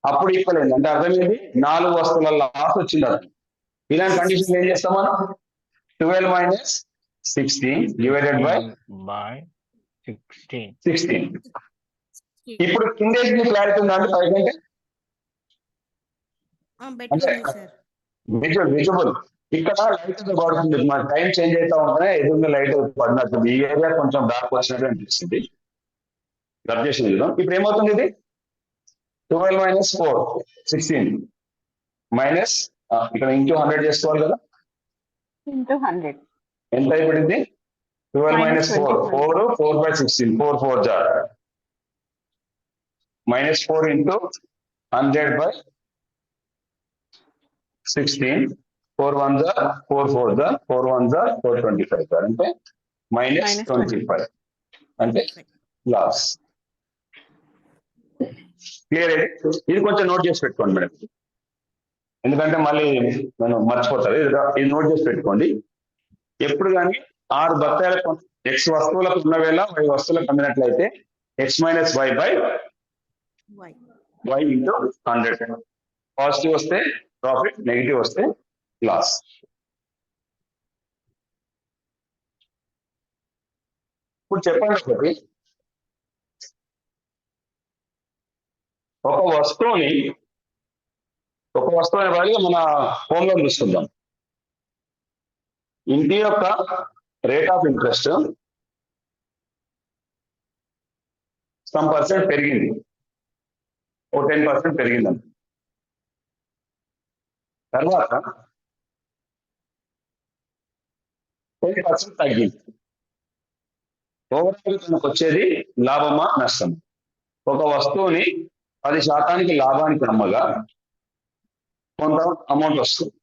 అప్పుడు ఈక్వల్ అయింది. అంటే అర్థమైంది 4 వస్తువుల లాస్ వచ్చింది అతను. ఇలాంటి కండిషన్ ఏం చేస్తాం మనం? 12 - 16 డివైడెడ్ బై 16. ఇప్పుడు కింద క్లారిటీ ఉందా అంటే పైకంటే విజిబుల్. ఇక్కడ లైట్ పడుతుంది, మన టైం చేంజ్ అవుతా ఉంటే ఎదురుగా లైట్ పడినట్టు ఈ ఏరియా కొంచెం డార్క్ వచ్చినట్టు అనిపిస్తుంది. రబ్ చేసి చూద్దాం. ఇప్పుడు ఏమవుతుంది? ఇది 12 - 4 16 మైనస్ ఇక్కడ ఇంటూ 100 చేసుకోవాలి కదా. ఇంటూ 100 ఎంత అయిపోయింది? 12 - 4 4 4/16 4 4 jar -4 into 100/16 4 1s are 4 4s are 4 1s are 425 sir, అంటే -25 అంటే లాస్. క్లియర్ అయ్యి ఇది కొంచెం నోట్ చేసి పెట్టుకోండి మేడం, ఎందుకంటే మళ్ళీ మనం మర్చిపోతారు. ఇది నోట్ చేసి పెట్టుకోండి. ఎప్పుడు కానీ 6 బత్తాయిలకు X వస్తువులకు ఉన్న వేళ Y వస్తువులకు అమ్మినట్లయితే X - Y ఇంటూ 100. పాజిటివ్ వస్తే ప్రాఫిట్, నెగిటివ్ వస్తే లాస్. ఇప్పుడు చెప్పండి ఒకటి, ఒక వస్తువుని బదులుగా మన హోమ్ లోన్ తీసుకుందాం. ఇంటి యొక్క రేట్ ఆఫ్ ఇంట్రెస్ట్ సమ్ % పెరిగింది, ఓ 10% పెరిగిందండి. తర్వాత 10% తగ్గింది. ఓవరాల్ మనకు వచ్చేది లాభమా నష్టం? ఒక వస్తువుని 10% లాభానికి అమ్మగా కొంత అమౌంట్ వస్తుంది.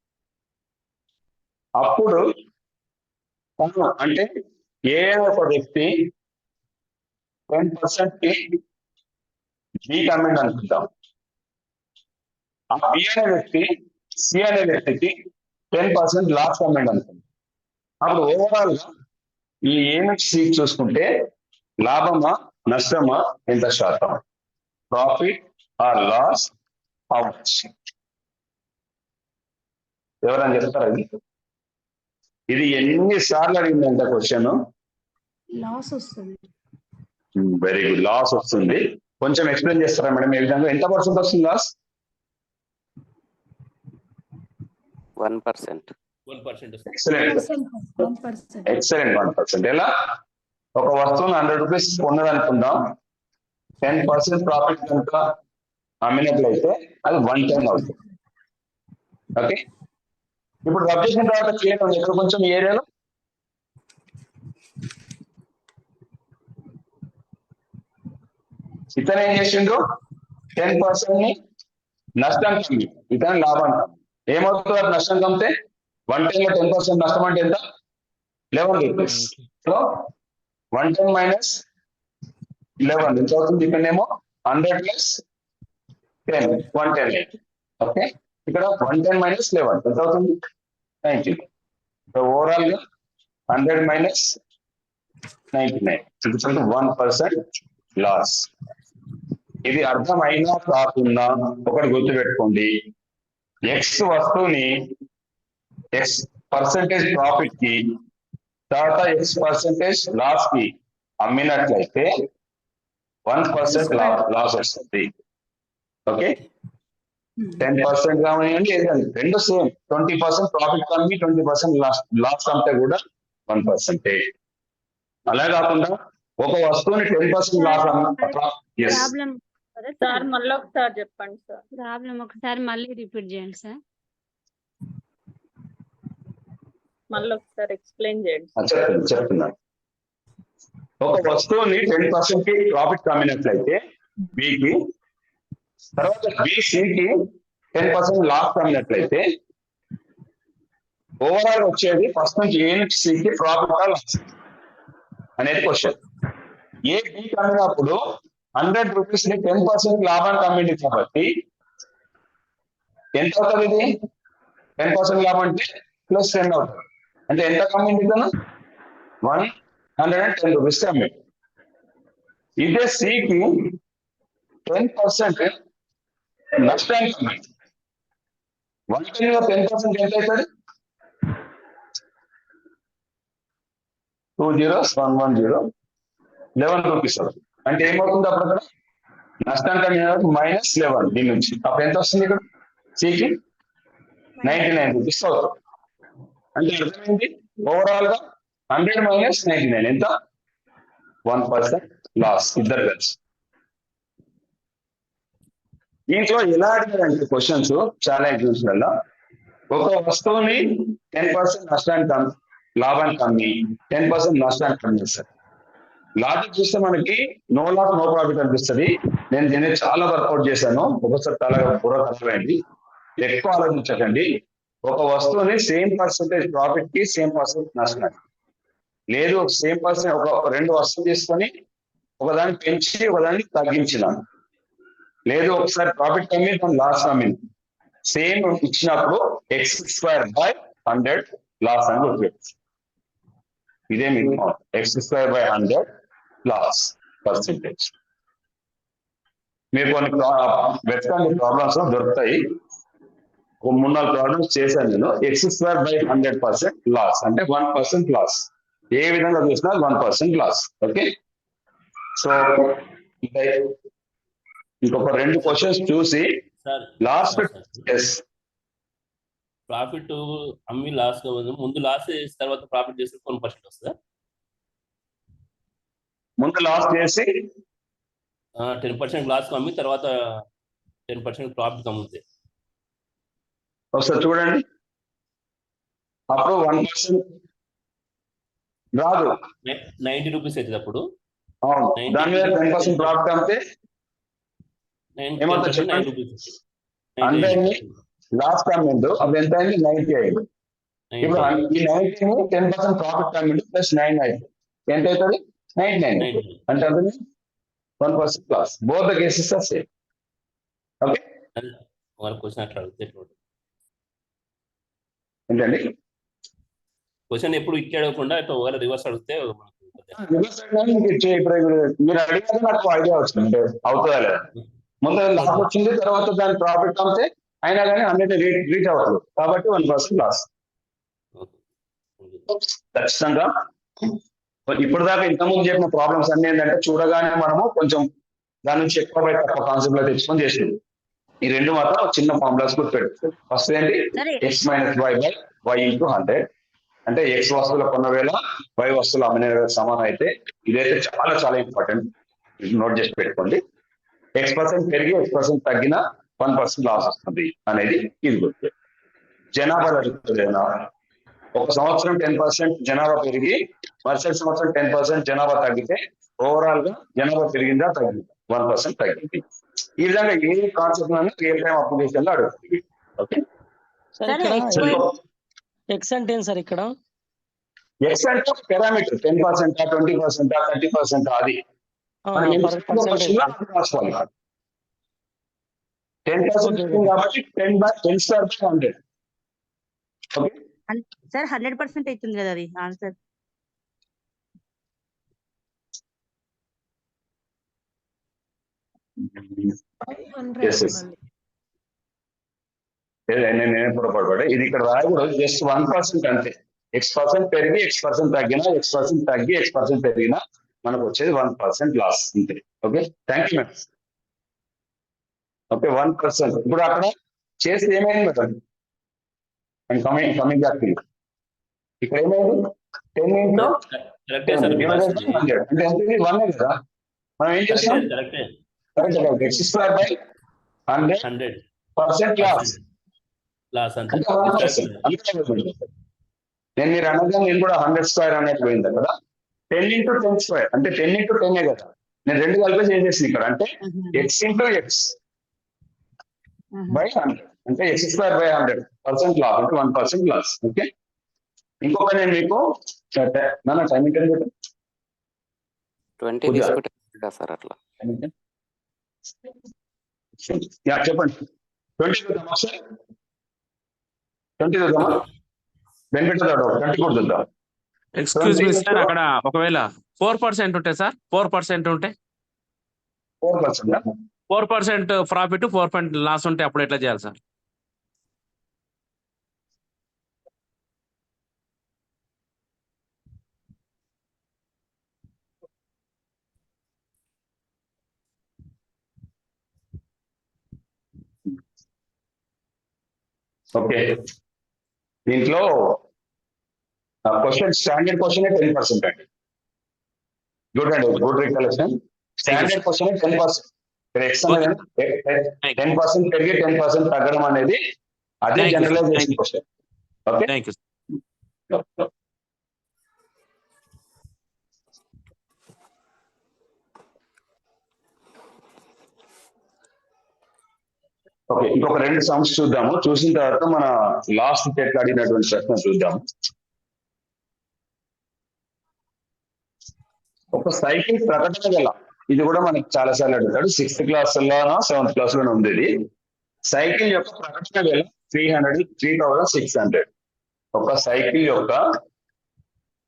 అప్పుడు అంటే ఏ ఒక వ్యక్తి 10% కి బి కమెంట్ అనుకుంటాం, ఆ బి అనే వ్యక్తి సి అనే వ్యక్తికి 10% లాస్ కమెంట్ అనుకుంటాం. అప్పుడు ఓవరాల్ గా ఈ ఏ నుంచి సి చూసుకుంటే లాభమా నష్టమా ఎంత శాతం? Profit or loss how much? ఎవరైనా చెప్తారా? ఇది ఎన్నిసార్లు అడిగిందంట క్వశ్చన్? లాస్ వస్తుంది. వెరీ గుడ్, లాస్ వస్తుంది. కొంచెం ఎక్స్ప్లెయిన్ చేస్తారా మేడం ఏ విధంగా? ఎంత % వస్తుంది లాస్? 1%. ఎక్సలెంట్, 1%. ఎలా? ఒక వస్తువుని 100 రూపీస్ కొన్నదనుకుందాం, 10% ప్రాఫిట్ కనుక అమ్మినట్లయితే అది 110 అవుతుంది. ఓకే, ఇప్పుడు రబ్ చేసిన తర్వాత క్లియర్ ఉంది ఇక్కడ కొంచెం ఈ ఏరియాలో. ఇతను ఏం చేసిండ్రు? 10% ని నష్టం కమ్మి ఇతను లాభం కమ్మి. ఏమవుతుంది అది నష్టం కమ్మితే? 110 లో 10% నష్టం అంటే ఎంత? 11 రూపీస్. సో 110 - 11 ఎంత అవుతుంది? ఇక్కడనేమో 100 + 10 110. ఓకే, ఇక్కడ 110 - 11 ఎంత అవుతుంది? 90. So overall 100 minus 99. So it's 1% loss. ఇది అర్థమైనా కాకుండా ఒకటి గుర్తుపెట్టుకోండి, ఎక్స్ వస్తువుని ఎక్స్ పర్సెంటేజ్ ప్రాఫిట్ కి తర్వాత ఎక్స్ పర్సెంటేజ్ లాస్ కి అమ్మినట్లయితే 1% లాస్ వస్తుంది. ఓకే, 10% కానివ్వండి ఏదండి, రెండు సేమ్. 20% ప్రాఫిట్ కమ్మి 20% లాస్ కంటే కూడా 1%. అలా కాకుండా ఒక వస్తువుని 10% లాస్ ప్రాబ్లం సార్ మళ్ళీ ఒకసారి చెప్పండి సార్. ప్రాబ్లం ఒకసారి మళ్ళీ రిపీట్ చేయండి సార్. మళ్ళీ ఒకసారి ఎక్స్ప్లెయిన్ చేయండి. చెప్తున్నాను. ఒక వస్తువుని 10% కి ప్రాఫిట్ కమ్మినట్లయితే బికి, తర్వాత బిసికి 10% లాస్ కమ్మినట్లయితే ఓవరాల్ వచ్చేది ఫస్ట్ నుంచి ఏ నుంచి సికి ప్రాఫిట్ లాస్ అనేది క్వశ్చన్. ఏ బి కమ్మినప్పుడు 100 రూపీస్ ని 10% లాభానికి అమ్మింది కాబట్టి ఎంత అవుతుంది? ఇది 10% లాభం అంటే +10 అవుతుంది. అంటే ఎంత కమ్మింది తను? 110 రూపీస్ కమ్మింది. ఇదే సికి 10% నష్టానికి కమ్మింది. 110 లో 10% ఎంత అవుతుంది? 2 zeros 110 11 రూపీస్ అవుతుంది. అంటే ఏమవుతుంది అప్పుడు అక్కడ? నష్టానికి -11 దీని నుంచి. అప్పుడు ఎంత వస్తుంది ఇక్కడ? సికి 99 రూపీస్ అవుతుంది. అంటే అర్థమైంది, ఓవరాల్ గా 100 minus 99 ఎంత? 1% లాస్ ఇద్దరు కలిసి. దీంట్లో ఎలా అడిగారంటే క్వశ్చన్స్ చాలా ఎగ్జామ్స్ లో, ఒక వస్తువుని 10% నష్టానికి లాభానికి అమ్మి 10% నష్టానికి కమ్మిస్తారు. లాజిక్ చూస్తే మనకి నో లాస్ నో ప్రాఫిట్ అనిపిస్తుంది. నేను దీన్ని చాలా వర్కౌట్ చేశాను, ఒకసారి చాలా బుర్ర కష్టమైంది. ఎక్కువ ఆలోచించకండి. ఒక వస్తువుని సేమ్ పర్సెంటేజ్ ప్రాఫిట్ కి సేమ్ పర్సెంట్ నష్టానికి, లేదు సేమ్ పర్సెంట్ ఒక రెండు వస్తువులు తీసుకొని ఒకదాన్ని పెంచి ఒకదాన్ని తగ్గించినాను, లేదు ఒకసారి ప్రాఫిట్ కమ్మి దాని లాస్ కమ్మింది, సేమ్ ఇచ్చినప్పుడు x²/100 లాస్ అని గుర్తుపెట్టు. ఇదే మీకు x²/100 లాస్ పర్సెంటేజ్. మీరు కొన్ని వెతకండి, ప్రాబ్లమ్స్ దొరుకుతాయి. 3-4 ప్రాబ్లమ్స్ చేశాను నేను. x²/100% లాస్ అంటే 1% లాస్. ఏ విధంగా చూసినా 1% లాస్. ఓకే, సో ఇంకొక 2 క్వశ్చన్స్ చూసి లాస్ట్ ప్రాఫిట్ అమ్మి లాస్ ముందు లాస్ తర్వాత ప్రాఫిట్ చేస్తే 1% వస్తుందా? ముందు లాస్ చేసి 10% లాస్ అమ్మి తర్వాత 10% ప్రాఫిట్ అమ్ముతాయి. ఒకసారి చూడండి, అప్పుడు 1% రాదు. 90 రూపీస్ అవుతుంది అప్పుడు. అవును, దాని మీద 10% ప్రాఫిట్ అమ్మితే ఏమవుతుంది చెప్పండి? 100 లాస్ కమ్మిండు, అప్పుడు ఎంత అయింది? 90 అయింది. ఇప్పుడు ఈ 90 10% ప్రాఫిట్ కమ్మిండు ప్లస్ 9 అయింది, ఎంత అవుతుంది? 99. అంటే అది 1% loss. Both the cases are same. Okay, question అట్లా ఏంటండి? క్వశ్చన్ ఎప్పుడు ఇచ్చి అడగకుండా ఒకవేళ రివర్స్ అడిగితే మీరు అడిగితే నాకు ఐడియా వచ్చింది అంటే అవుతుందా లేదా. ముందు లాస్ వచ్చింది, తర్వాత దాని ప్రాఫిట్ అమ్మితే అయినా కానీ 100 రీచ్ అవ్వదు కాబట్టి 1% లాస్. ఖచ్చితంగా ఇప్పుడు దాకా ఇంతకుముందు చెప్పిన ప్రాబ్లమ్స్ అన్ని ఏంటంటే చూడగానే మనము కొంచెం దాని నుంచి ఎక్కువ బయట తక్కువ కాన్సెప్ట్ లో తెచ్చుకొని చేసేది. ఈ 2 మాత్రం చిన్న ఫార్ములాస్ గుర్తుపెట్టు. ఫస్ట్ ఏంటి? x-y/y × 100 అంటే x వస్తువుల కొన్న వేళ y వస్తువులు అమ్మిన వేళ సమానం అయితే. ఇదైతే చాలా చాలా ఇంపార్టెంట్, నోట్ చేసి పెట్టుకోండి. x% పెరిగి x% తగ్గిన 1% లాస్ వస్తుంది అనేది ఇది గుర్తు. జనాభా జరుగుతుంది. ఒక సంవత్సరం 10% జనాభా పెరిగి మరుసటి సంవత్సరం 10% జనాభా తగ్గితే ఓవరాల్ గా జనాభా పెరిగిందా తగ్గిందా? 1% తగ్గింది. ఈ విధంగా ఏ కాన్సెప్ట్ రియల్ టైం అప్లికేషన్ లో అడుగుతుంది. ఓకే, ఎక్స్ అంటే ఏం సార్ ఇక్కడ? ఎక్స్ అంటే పారామీటర్ 10%, 20%, 30% అది 10% కాబట్టి 10/100. ఓకే, సార్ 100% అవుతుంది కదా అది ఆన్సర్. Yes, yes. నేనే పొరపాటు ఇది ఇక్కడ రాయకూడదు, జస్ట్ 1% అంతే. X% పెరిగి X% తగ్గినా, X% తగ్గి X% పెరిగినా మనకు వచ్చేది 1% లాస్ అంతే. Okay, thank you madam. Okay, 1%. ఇప్పుడు అక్కడ చేస్తే ఏమైంది madam? And coming back to ఇక్కడ ఏమైంది? 10 into కరెక్టే 10 సార్ మీరు divided by రాసింది. 100 అంటే ఎంత? 1 కదా. మనం ఏం చేస్తాం? కరెక్టే correct. X² by 100% loss. Loss అంతే. అంటే 1%. నేను మీరు అనగా నేను కూడా 100² అనేది పోయింది కదా. 10 into 10² అంటే 10 into 10 కదా. నేను రెండు కలిపి చేసేసి ఇక్కడ అంటే X into X by 100 అంటే X² by 100% లాస్ అంటే 1% లాస్. ఓకే, ఇంకొక నేను మీకు నాన్న టైం ఏంటని చెప్పండి. 20 తీసుకుంటే సార్ అట్లా. చెప్పండి. 20 చూద్దామా సార్? 20 చూద్దామా? వెంకటరావు 20 కూడా చూద్దాం. ఎక్స్క్యూజ్ మీ సార్, అక్కడ ఒకవేళ 4% ఉంటే సార్, 4% ఉంటే 4%. 4% ప్రాఫిట్ 4% లాస్ ఉంటే అప్పుడు ఎట్లా చేయాలి సార్? ఓకే, దీంట్లో క్వశ్చన్ స్టాండర్డ్ క్వశ్చన్ 10% అండి. గుడ్ అండి, good recollection. Standard question 10%. X అనేది 10% పెరిగి 10% తగ్గడం అనేది అదే generalisation question. Okay, thank you. Okay, ఇంకొక 2 సమ్స్ చూద్దాము. చూసిన తర్వాత మన లాస్ట్ టెట్ అడిగినటువంటి ప్రశ్న చూద్దాము. ఒక సైకిల్ ప్రకటన గల, ఇది కూడా మనకి చాలా సార్లు అడుగుతాడు. 6th క్లాస్లోనో 7th క్లాస్లోనో ఉంది ఇది. సైకిల్ యొక్క ప్రకటన వేల 3600. ఒక సైకిల్ యొక్క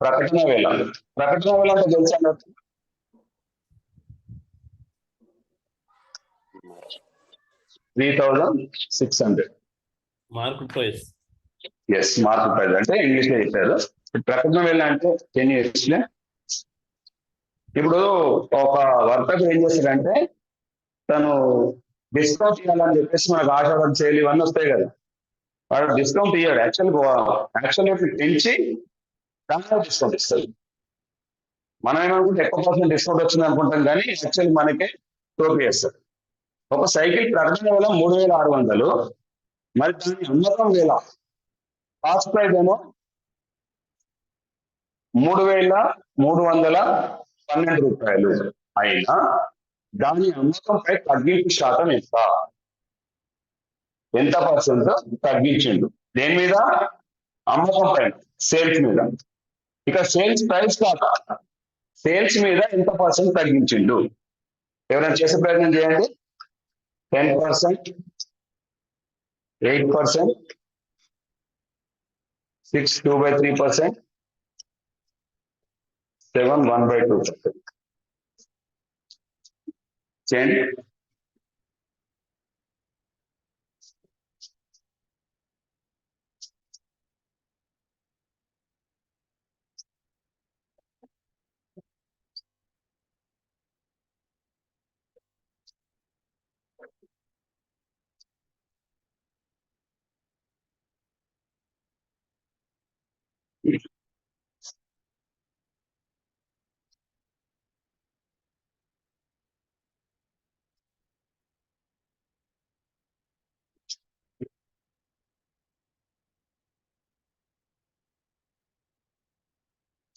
ప్రకటన వేల అంటే తెలుసా? 3600. Market price. Yes, market price అంటే ఇంగ్లీష్ లో చెప్పారు. ప్రకటన వేల అంటే 10 years. ఇప్పుడు ఒక వర్తకుడు ఏం చేస్తాడంటే తను డిస్కౌంట్ ఇవ్వాలని చెప్పేసి మనకు ఆషాఢం సేల్ ఇవన్నీ వస్తాయి కదా. వాడు డిస్కౌంట్ ఇవ్వడు, యాక్చువల్గా పెంచి దాంట్లో డిస్కౌంట్ ఇస్తాడు. మనం ఏమనుకుంటే ఎక్కువ పర్సెంట్ డిస్కౌంట్ వచ్చింది అనుకుంటాం, కానీ యాక్చువల్ మనకే టోపీ వేస్తాడు. ఒక సైకిల్ ప్రకటన వేల 3600, మరి దాని అమ్మకం వేల కాస్ట్ ప్రైస్ ఏమో 3312 రూపాయలు అయినా దాని అమ్మకంపై తగ్గింపు శాతం ఎంత పర్సెంట్ తగ్గించిండు? దేని మీద? అమ్మకం పైన, సేల్స్ మీద. ఇక సేల్స్ ప్రైస్ కాక సేల్స్ మీద ఎంత పర్సెంట్ తగ్గించిండు? ఎవరైనా చేసే ప్రయత్నం చేయండి. 10%, 8%, 6 2/3%, 7 1/2%. చేయండి.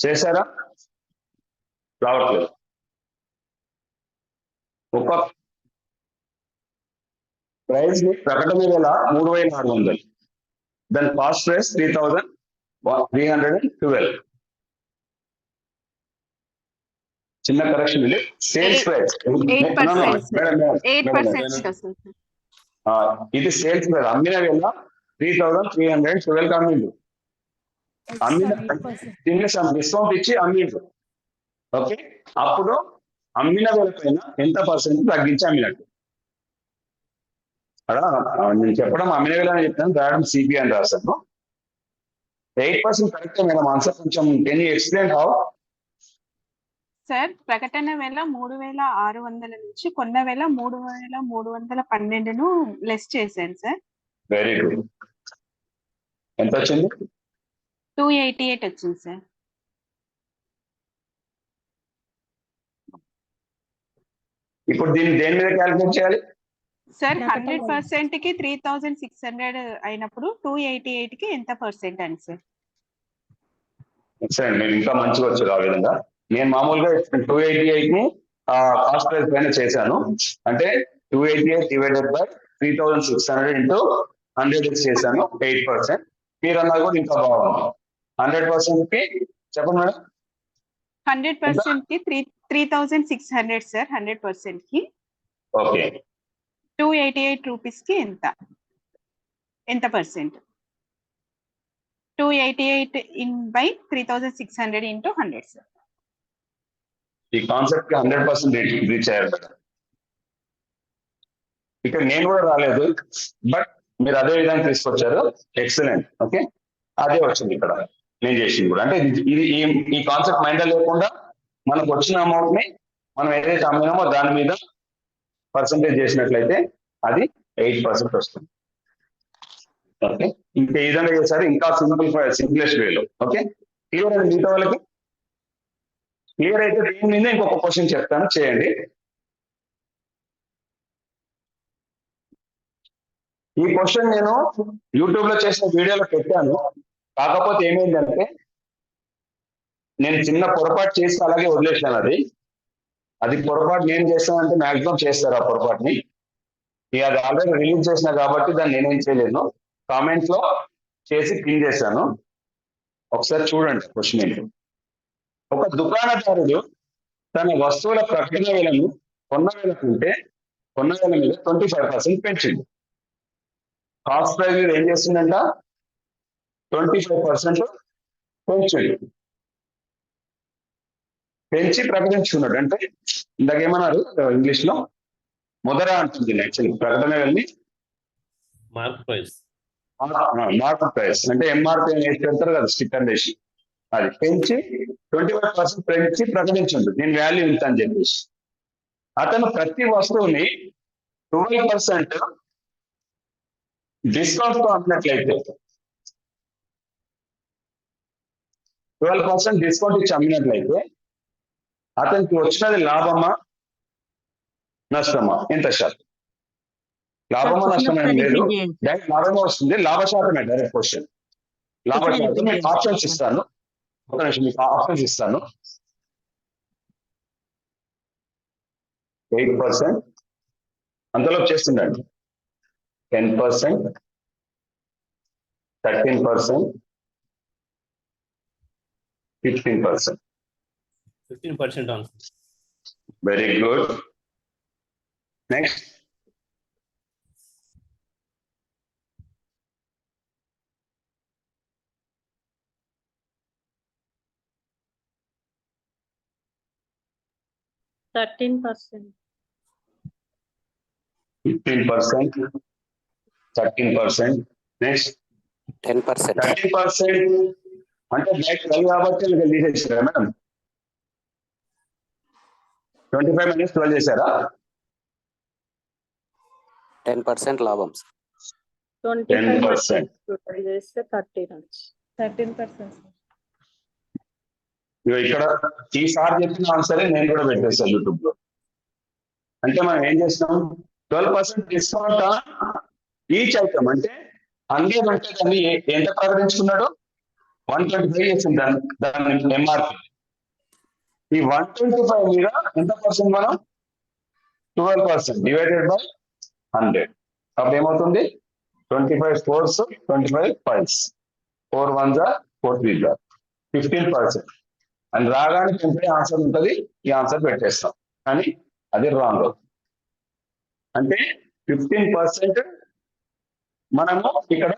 చేశారా? రావట్లేదు. ఒక ప్రైస్ ప్రకటన వేల 3400, దాని కాస్ట్ ప్రైస్ 3312. చిన్న కరెక్షన్ ఇది. Sales price 8%. ఇది సేల్స్ ప్రైస్. అమ్మిన వేల 3312 కమ్మింది. అమ్మిన Extra 8%. దీనికి డిస్కౌంట్ ఇచ్చి అమ్మిండు. ఓకే, అప్పుడు అమ్మిన వేల పైన ఎంత పర్సెంట్ తగ్గించి అమ్మినట్టు. అలా నేను చెప్పడం అమ్మిన వేల అని చెప్తాను, రాయడం సిపి అని రాశాను. 8% కరెక్ట్ మేడం ఆన్సర్. కొంచెం can you explain how? Sir ప్రకటన వేల 3600 నుంచి కొన్న వేల 3312ను లెస్ చేశాను సార్. Very good. ఎంత వచ్చింది? 288 వచ్చింది సార్. ఇప్పుడు దీన్ని దేని మీద క్యాలిక్యులేట్ చేయాలి? సార్ 100% కి 3600 అయినప్పుడు 288 కి ఎంత పర్సెంట్ అని సార్? ఎక్సలెంట్, మీరు ఇంకా మంచిగా వచ్చారు ఆ విధంగా. నేను మామూలుగా 288 ని కాస్ట్ ప్రైస్ పైన చేశాను. అంటే 288 డివైడెడ్ బై 3600 ఇంటూ 100 చేశాను, 8%. మీరు అన్నది కూడా ఇంకా బాగుంది. 100% కి చెప్పండి మేడం. 100% కి 3600 సార్. 100% కి ఓకే, 288 రూపీస్ కి ఎంత percent? 288 in by 3600 into 100 sir. ఈ కాన్సెప్ట్ కి 100% రీచ్ అయ్యారు మేడం. ఇక్కడ నేను కూడా రాలేదు, బట్ మీరు అదే విధంగా తీసుకొచ్చారు. ఎక్సలెంట్. ఓకే, అదే వచ్చింది ఇక్కడ నేను చేసింది కూడా. అంటే ఇది ఈ కాన్సెప్ట్ మైండ్ లేకుండా మనకు వచ్చిన అమౌంట్ ని మనం ఏదైతే అమ్మినామో దాని మీద పర్సంటేజ్ చేసినట్లయితే అది 8% వస్తుంది. ఓకే, ఇంకా ఈ విధంగా చేశారు, ఇంకా సింప్లెస్ట్ వేలో. ఓకే, క్లియర్ అండి మిగతా వాళ్ళకి? క్లియర్ అయితే దీని మీద ఇంకొక క్వశ్చన్ చెప్తాను, చేయండి. ఈ క్వశ్చన్ నేను యూట్యూబ్ లో చేసిన వీడియోలో పెట్టాను. కాకపోతే ఏమైందంటే నేను చిన్న పొరపాటు చేసి అలాగే వదిలేసాను. అది పొరపాటు నేను చేస్తానంటే మాక్సిమం చేస్తారు ఆ పొరపాటుని. అది ఆల్రెడీ రిలీజ్ చేసిన కాబట్టి దాన్ని నేనేం చేయలేను. కామెంట్స్ లో చేసి పిన్ చేశాను, ఒకసారి చూడండి క్వశ్చన్ ఏంటి. ఒక దుకాణదారుడు తన వస్తువుల ప్రకటన వేలను కొన్న వేల మీద 25% పెంచింది. కాస్ట్ ప్రైస్ మీద ఏం చేస్తుందంట? 25% పెంచి ప్రకటించుకున్నాడు. అంటే ఇందాకేమన్నారు ఇంగ్లీష్ లో? ముదరా అంటుంది యాక్చువల్లీ ప్రకటన వేలని మార్క్ ప్రైస్. మార్క్ ప్రైస్ అంటే ఎంఆర్పీ వేసి పెడతారు కదా, స్టిక్కర్ వేసి. అది పెంచి 25% పెంచి ప్రకటించండి, నేను వాల్యూ ఇంత అని చెప్పేసి. అతను ప్రతి వస్తువుని 12% డిస్కౌంట్ తో అమ్మినట్లయితే, 12% డిస్కౌంట్ ఇచ్చి అమ్మినట్లయితే అతనికి వచ్చినది లాభమా నష్టమా? ఎంత శాతం? లాభమా నష్టమా ఏం లేదు, డైరెక్ట్ లాభమా వస్తుంది. లాభశాతమే డైరెక్ట్ క్వశ్చన్. లాభశాతం మీకు ఆప్షన్స్ ఇస్తాను, ఒక నిమిషం మీకు ఆప్షన్స్ ఇస్తాను. 8%, అంతలో చేస్తుండండి. 10%, 13%, 15%. 15% answer. Very good. Next. $13. 15%, 13%. Next 10%. 13% అంటే డైరెక్ట్ 12 కాబట్టి తీసేసారా మేడం? 25 minus 12 చేశారా? 10% లాభం. 10%. 13%. ఇక్కడ ఈసారి చెప్పిన ఆన్సరే నేను కూడా పెట్టేస్తాను యూట్యూబ్ లో. అంటే మనం ఏం చేస్తాం? 12% డిస్కౌంట్ ఈచ్ ఐటమ్. అంటే 100 అంటే దాన్ని ఎంత ప్రకటించుకున్నాడు? 125 చేసింది దాని ఎంఆర్పి. ఈ 125 మీద ఎంత పర్సెంట్ మనం? 12% డివైడెడ్ బై 100. అప్పుడు ఏమవుతుంది? 25 4s, 25 5s, 4 1s, 4 3s, 15%. అని రాగానే పెంపే ఆన్సర్ ఉంటుంది, ఈ ఆన్సర్ పెట్టేస్తాం. కానీ అది రాంగ్ అవుతుంది. అంటే 15% మనము ఇక్కడ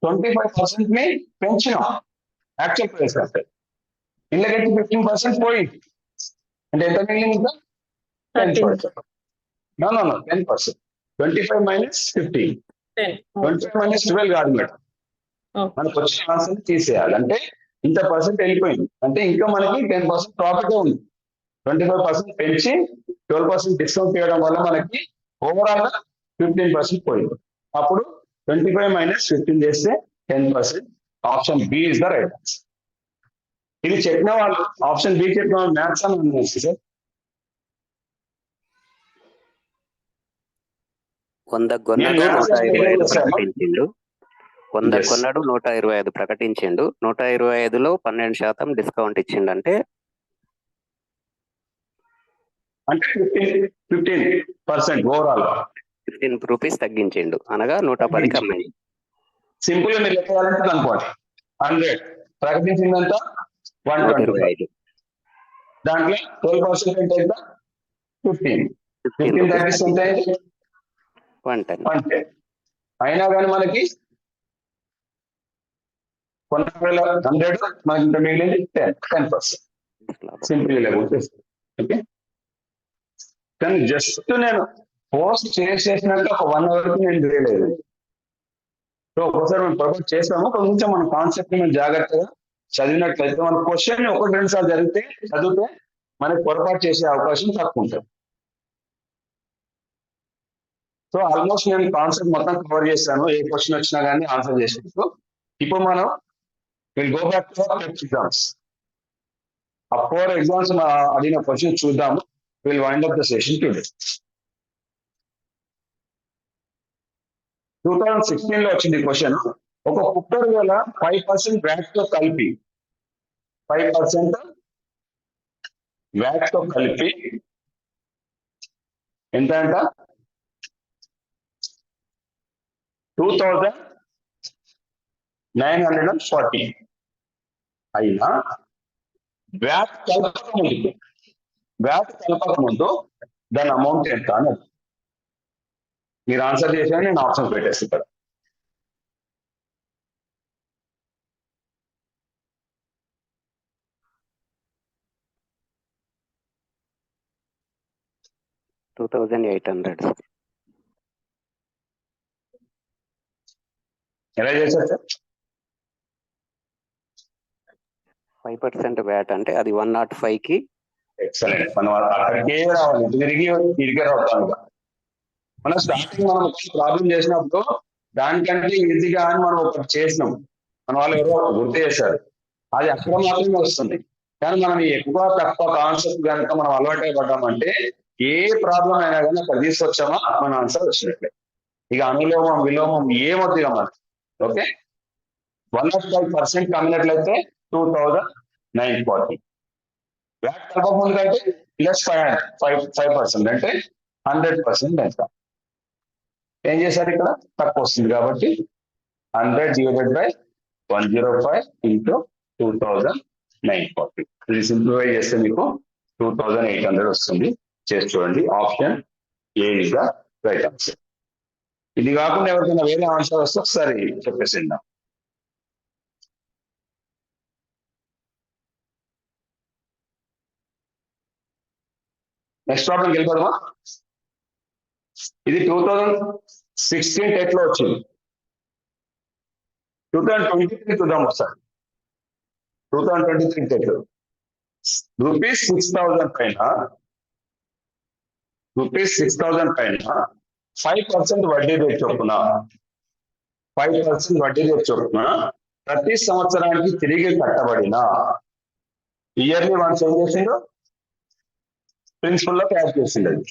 25% ని పెంచినాం. యాక్చువల్ ప్రైస్ కంటే. ఇందులోకి 15% పోయింది అంటే ఎంత మిగిలింది ఇంకా 10%. నో 10%. 25 minus 15. 25 minus 12 కాదు మేడం. మనకు వచ్చిన ఆన్సర్ తీసేయాలి. అంటే ఇంత పర్సెంట్ వెళ్ళిపోయింది అంటే ఇంకా మనకి 10% ప్రాఫిట్ ఉంది. 25% పెంచి 12% డిస్కౌంట్ చేయడం వల్ల మనకి ఓవరాల్ గా 15% పోయింది. అప్పుడు 25 minus 15 చేస్తే 10%. Option B is the right answer. ఇది చెప్పిన వాళ్ళు ఆప్షన్ బి చెప్పిన వాళ్ళు మ్యాథ్స్ అని ఉంది సార్. 100 కొన్నాడు 125 ప్రకటించిండు. 100 కొన్నాడు 125 ప్రకటించిండు. 125లో 12% డిస్కౌంట్ ఇచ్చిండంటే అంటే 15% ఓవరాల్ 15 రూపీస్ తగ్గించిండు అనగా 110కి అమ్మాయి. సింపుల్ గా మీరు లెక్కాలంటే అనుకోండి 100 ప్రకటించిందంతా 125. దాంట్లో 12% అంటే ఎంత 15 తగ్గిస్తుంటే 110. అయినా కానీ మనకి 100 మనకి ఇంత మిగిలింది 10%. Simple level. ఓకే, కానీ జస్ట్ నేను పోస్ట్ చేసేసినాక ఒక 1 hour నేను చేయలేదు. సో ఒకసారి మనం పొరపాటు చేస్తాము, కొంచెం మన కాన్సెప్ట్ మనం జాగ్రత్తగా చదివినట్లయితే మన క్వశ్చన్ 1-2 సార్లు చదివితే మనకి పొరపాటు చేసే అవకాశం తక్కువ ఉంటుంది. సో ఆల్మోస్ట్ నేను కాన్సెప్ట్ మొత్తం కవర్ చేస్తాను. ఏ క్వశ్చన్ వచ్చినా కానీ ఆన్సర్ చేసినట్టు. ఇప్పుడు మనం will go back to exams. ఆ 4 ఎగ్జామ్స్ అడిగిన క్వశ్చన్ చూద్దాము. Will wind up the session today. 2016 లో వచ్చింది క్వశ్చన్. ఒక కుక్కర్ వేల 5% వ్యాట్ తో కలిపి 5% వ్యాట్ తో కలిపి ఎంత అంట 2940 అయినా వ్యాట్ కలపక ముందు దాని అమౌంట్ ఎంత అని మీరు ఆన్సర్ చేసినా నేను ఆప్షన్ పెట్టేస్తాను ఇక్కడ. $2,800. ఎలా చేశారు సార్? 5% వ్యాట్ అంటే అది 105కి. ఎక్సలెంట్. మనం అక్కడికే రావాలి, తిరిగి రావుతాం. మనం స్టార్టింగ్ మనం ప్రాబ్లం చేసినప్పుడు దానికంటే ఈజీగా అని మనం ఒకటి చేసినాం, మన వాళ్ళు ఎవరో గుర్తు చేశారు. అది అక్కడ మాత్రమే వస్తుంది. కానీ మనం ఎక్కువ తక్కువ కాన్సెప్ట్ కనుక మనం అలవాటు పడ్డామంటే ఏ ప్రాబ్లం అయినా కానీ అక్కడ తీసుకొచ్చామా మన ఆన్సర్ వచ్చినట్లే. ఇక అనులోమం విలోమం ఏమొద్దిగా మనకి. ఓకే, 105% కమ్మినట్లయితే 2940. వ్యాట్ కలపకముందు కంటే ప్లస్ 5% అంటే 100% ఎంత. ఏం చేశారు ఇక్కడ తక్కువ వస్తుంది కాబట్టి 100/105 into 2940. ఇది సింప్లిఫై చేస్తే మీకు 2800 వస్తుంది. చేసి చూడండి. Option A is the right answer. ఇది కాకుండా ఎవరికైనా వేరే ఆన్సర్ వస్తే ఒకసారి చెప్పేసిందా. నెక్స్ట్ ప్రాబ్లంకి వెళ్ళిపోదామా. ఇది 2016 టెట్ లో వచ్చింది. 2023 చూద్దాం ఒకసారి. 2023 టెట్ ₹6,000 పైన 5% వడ్డీ రేట్ చొప్పున 5% వడ్డీ రేట్ చొప్పున ప్రతి సంవత్సరానికి తిరిగి కట్టబడిన ఇయర్లీ వన్స్ ఏం చేసిందో ప్రిన్సిపల్ లో యాడ్ చేసింది. అది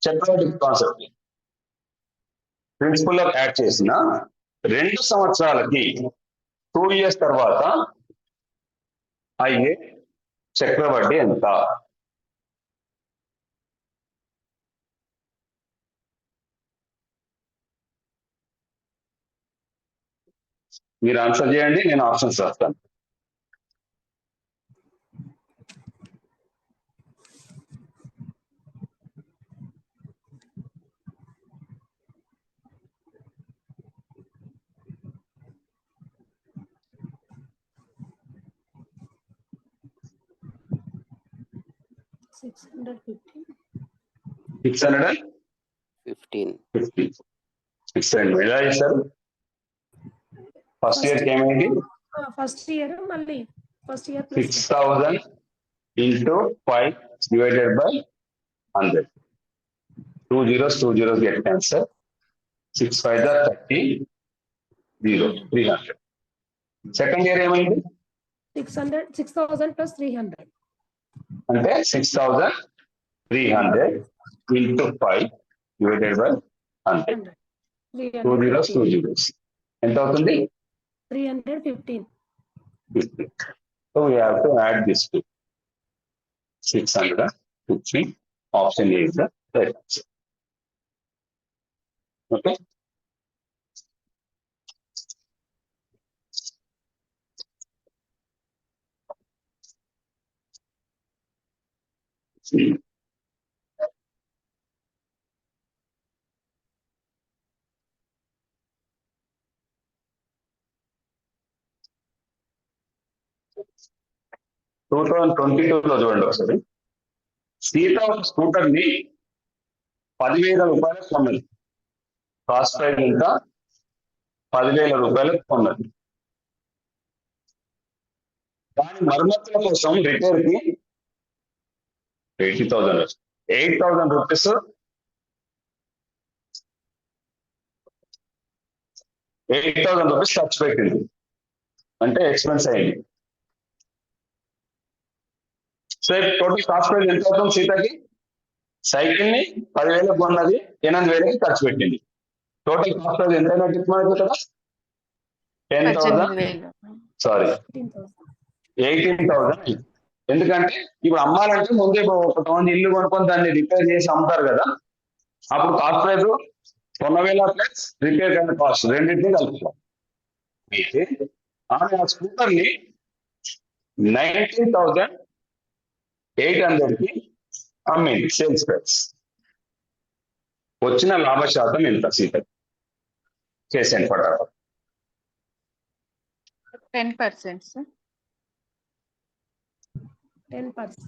చక్రవడ్డీ కాన్సెప్ట్. ప్రిన్సిపల్ లో యాడ్ చేసిన 2 సంవత్సరాలకి 2 years తర్వాత అయ్యే చక్రవడ్డీ ఎంత? మీరు ఆన్సర్ చేయండి, నేను ఆప్షన్స్ రాస్తాను. 650. 650. 600 ఎలా చేస్తారు? ఫస్ట్ ఇయర్ ఏమైంది? ఫస్ట్ ఇయర్ మళ్ళీ first year 6000 into 5 divided by 100. 2 zeros get cancelled. 6 5 are 30. 300. Second year ఏమైంది? 6,000 plus 300. అంటే 6300 into 5 divided by 100. 2 zeros. ఎంత అవుతుంది? 315. 50. So we have to add this to 650. Option A is the right answer. Okay. Two 2022లో చూడండి ఒకసారి. సీత ఒక scooter ని 10,000 రూపాయలకు కొన్నది. కాస్ట్ ప్రైస్ ఇంకా 10,000 రూపాయలకు కొన్నది. దాని మరమ్మతుల కోసం రిపేర్ కి 8,000 రూపీస్ 8,000 రూపీస్ ఖర్చు పెట్టింది. అంటే ఎక్స్పెన్స్ అయింది. సో టోటల్ కాస్ట్ ప్రైస్ ఎంత అవుతుంది సీతకి? సైకిల్ ని 10,000 కొన్నది, 8,000 ఖర్చు పెట్టింది. టోటల్ కాస్ట్ ప్రైస్ ఎంత అయినట్టు మనకి కదా? 18,000. ఎందుకంటే ఇప్పుడు అమ్మాలంటే ముందే కొంతమంది ఇల్లు కొనుక్కొని దాన్ని రిపేర్ చేసి అమ్ముతారు కదా, అప్పుడు కాస్ట్ ప్రైస్ 9,000 ప్లస్ రిపేర్ కానీ కాస్ట్ రెండింటినీ కలుపుతాం. అయితే ఆమె ఆ స్కూటర్ ని 19,800 అమ్మింది సేల్స్ ప్రైస్. వచ్చిన లాభ శాతం ఎంత సీత? చేసేయండి ఫటాఫట్. 10%. 10%.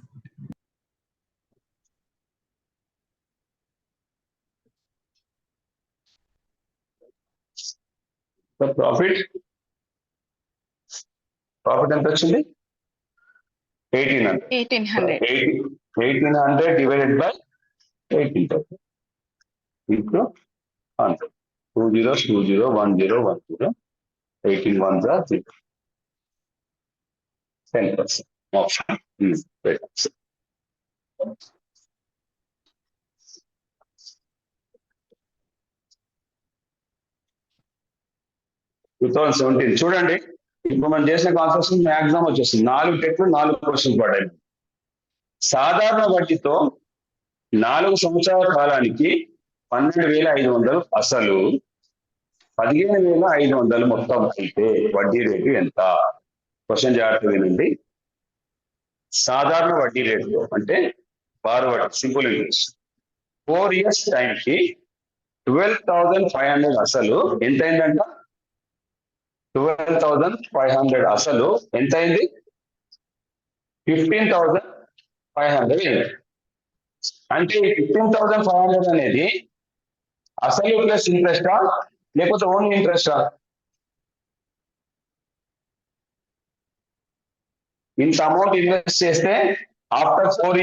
ప్రాఫిట్ ఎంత వచ్చింది? 1,800. 1,800 divided by 18,000 into 100. 2 zeros, 2 0, 1 0, 1 0. 18 ones are 0. 10%. Option is right answer. చూడండి, ఇప్పుడు మనం చేసిన కాన్సెప్ట్స్ మ్యాక్సిమం వచ్చేస్తుంది. 4 టెట్లు 4 క్వశ్చన్స్ పడ్డాయి. సాధారణ వడ్డీతో 4 సంవత్సరాల కాలానికి 12,500 అసలు, 15,500 మొత్తం అయితే వడ్డీ రేటు ఎంత? క్వశ్చన్ జాగ్రత్త వినండి. సాధారణ వడ్డీ రేటు అంటే బారు వడ్డీ, సింపుల్ ఇంట్రెస్ట్. 4 years టైంకి 12,500 అసలు ఎంత అయిందంట? 12,500 అసలు ఎంత అయింది? 15,500 అయింది. అంటే 15,500 అనేది అసలు ప్లస్ ఇంట్రెస్టా లేకపోతే ఓన్లీ ఇంట్రెస్టా? ఇంత అమౌంట్ ఇన్వెస్ట్ చేస్తే ఆఫ్టర్ 4